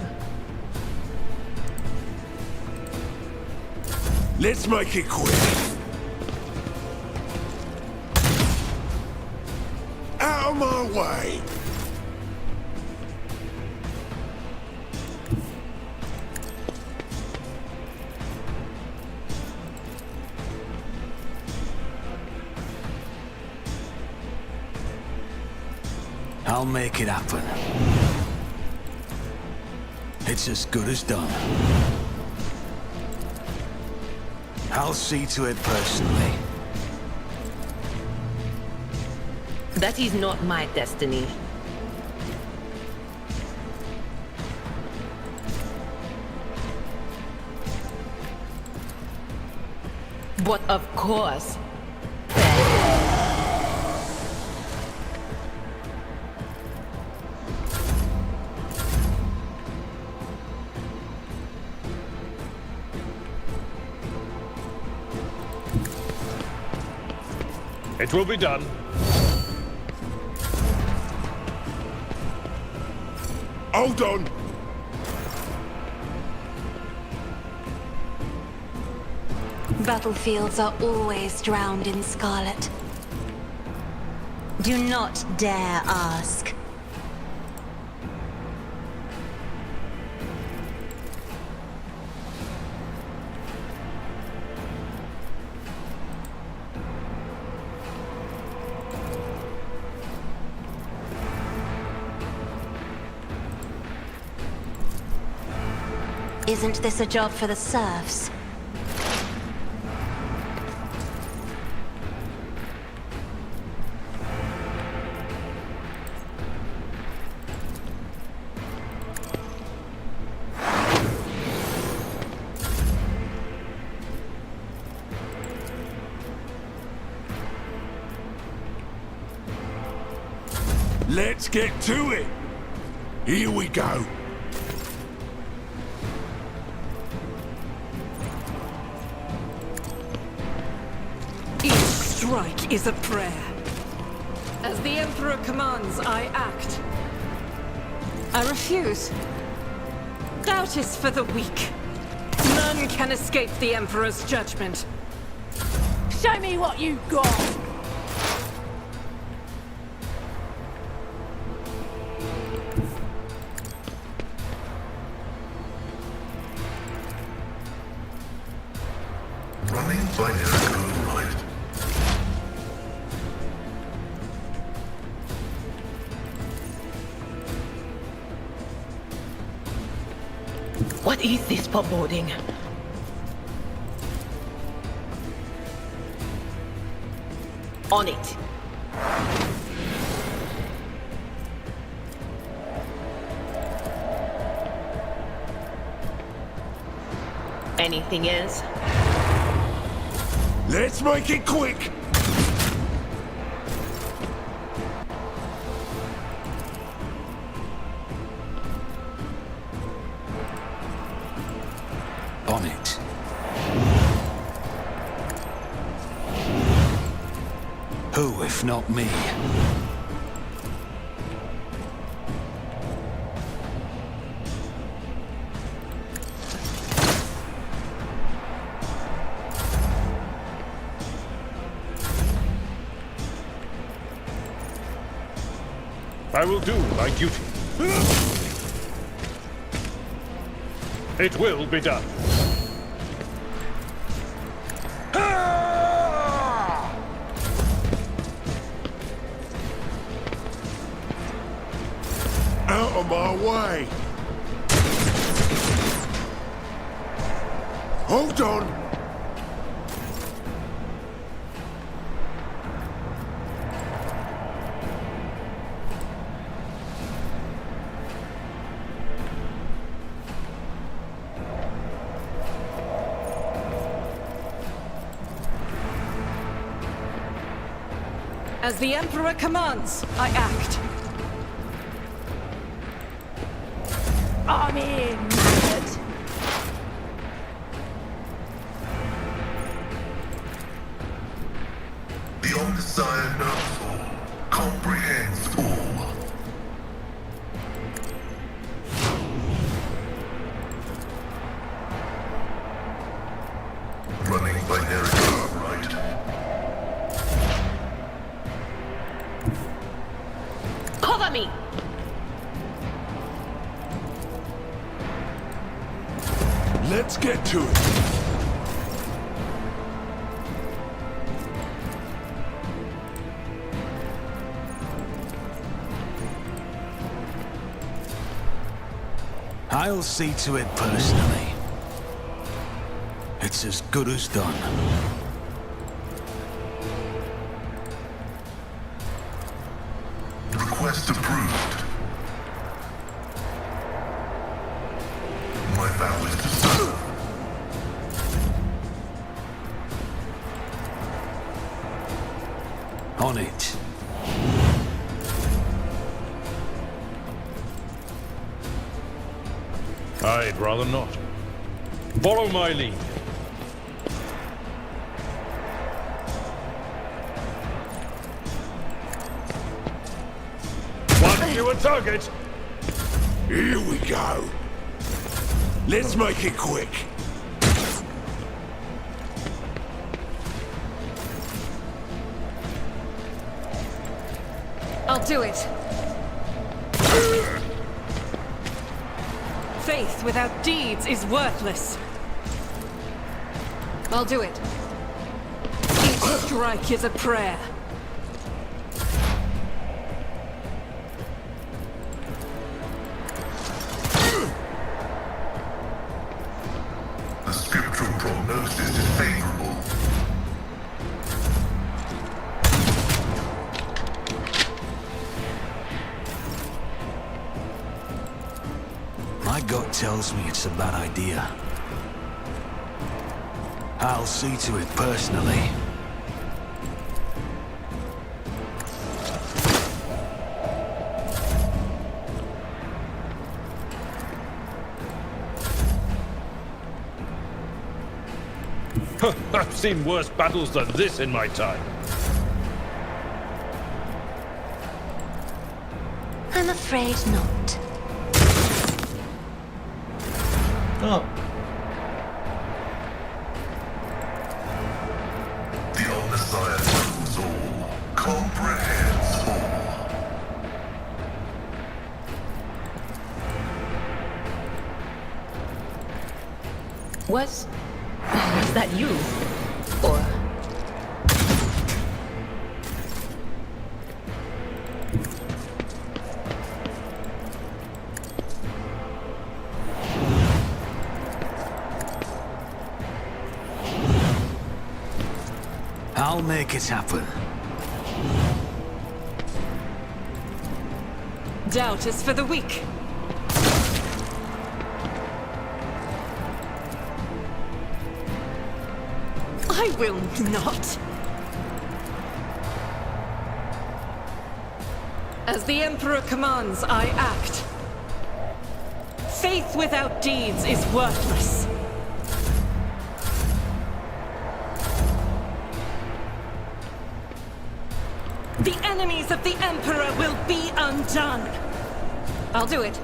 Let's make it quick. Out of my way. I'll make it happen. It's as good as done. I'll see to it personally. That is not my destiny. But of course, it will be done. Hold on. Battlefields are always drowned in scarlet. Do not dare ask. Isn't this a job for the serfs? Let's get to it. Here we go. Each strike is a prayer. As the Emperor commands, I act. I refuse. Doubt is for the weak. None can escape the Emperor's judgment. Show me what you got! Running binary code right. What is this foreboding? On it. Anything else? Let's make it quick! On it. Who, if not me? I will do my duty. It will be done. Out of my way! Hold on! As the Emperor commands, I act. I'm in, maggot! The Omnissiah knows all, comprehends all. Running binary code right. Cover me! Let's get to it! I'll see to it personally. It's as good as done. Request approved. My vow is to serve. On it. I'd rather not. Follow my lead. One fewer target. Here we go! Let's make it quick! I'll do it. Faith without deeds is worthless. I'll do it. Each strike is a prayer. The scriptural prognosis is favorable. My gut tells me it's a bad idea. I'll see to it personally. I've seen worse battles than this in my time. I'm afraid not. Oh, The Was that you? Or... I'll make it happen. Doubt is for the weak. I will not. As the Emperor commands, I act. Faith without deeds is worthless. The enemies of the Emperor will be undone. I'll do it.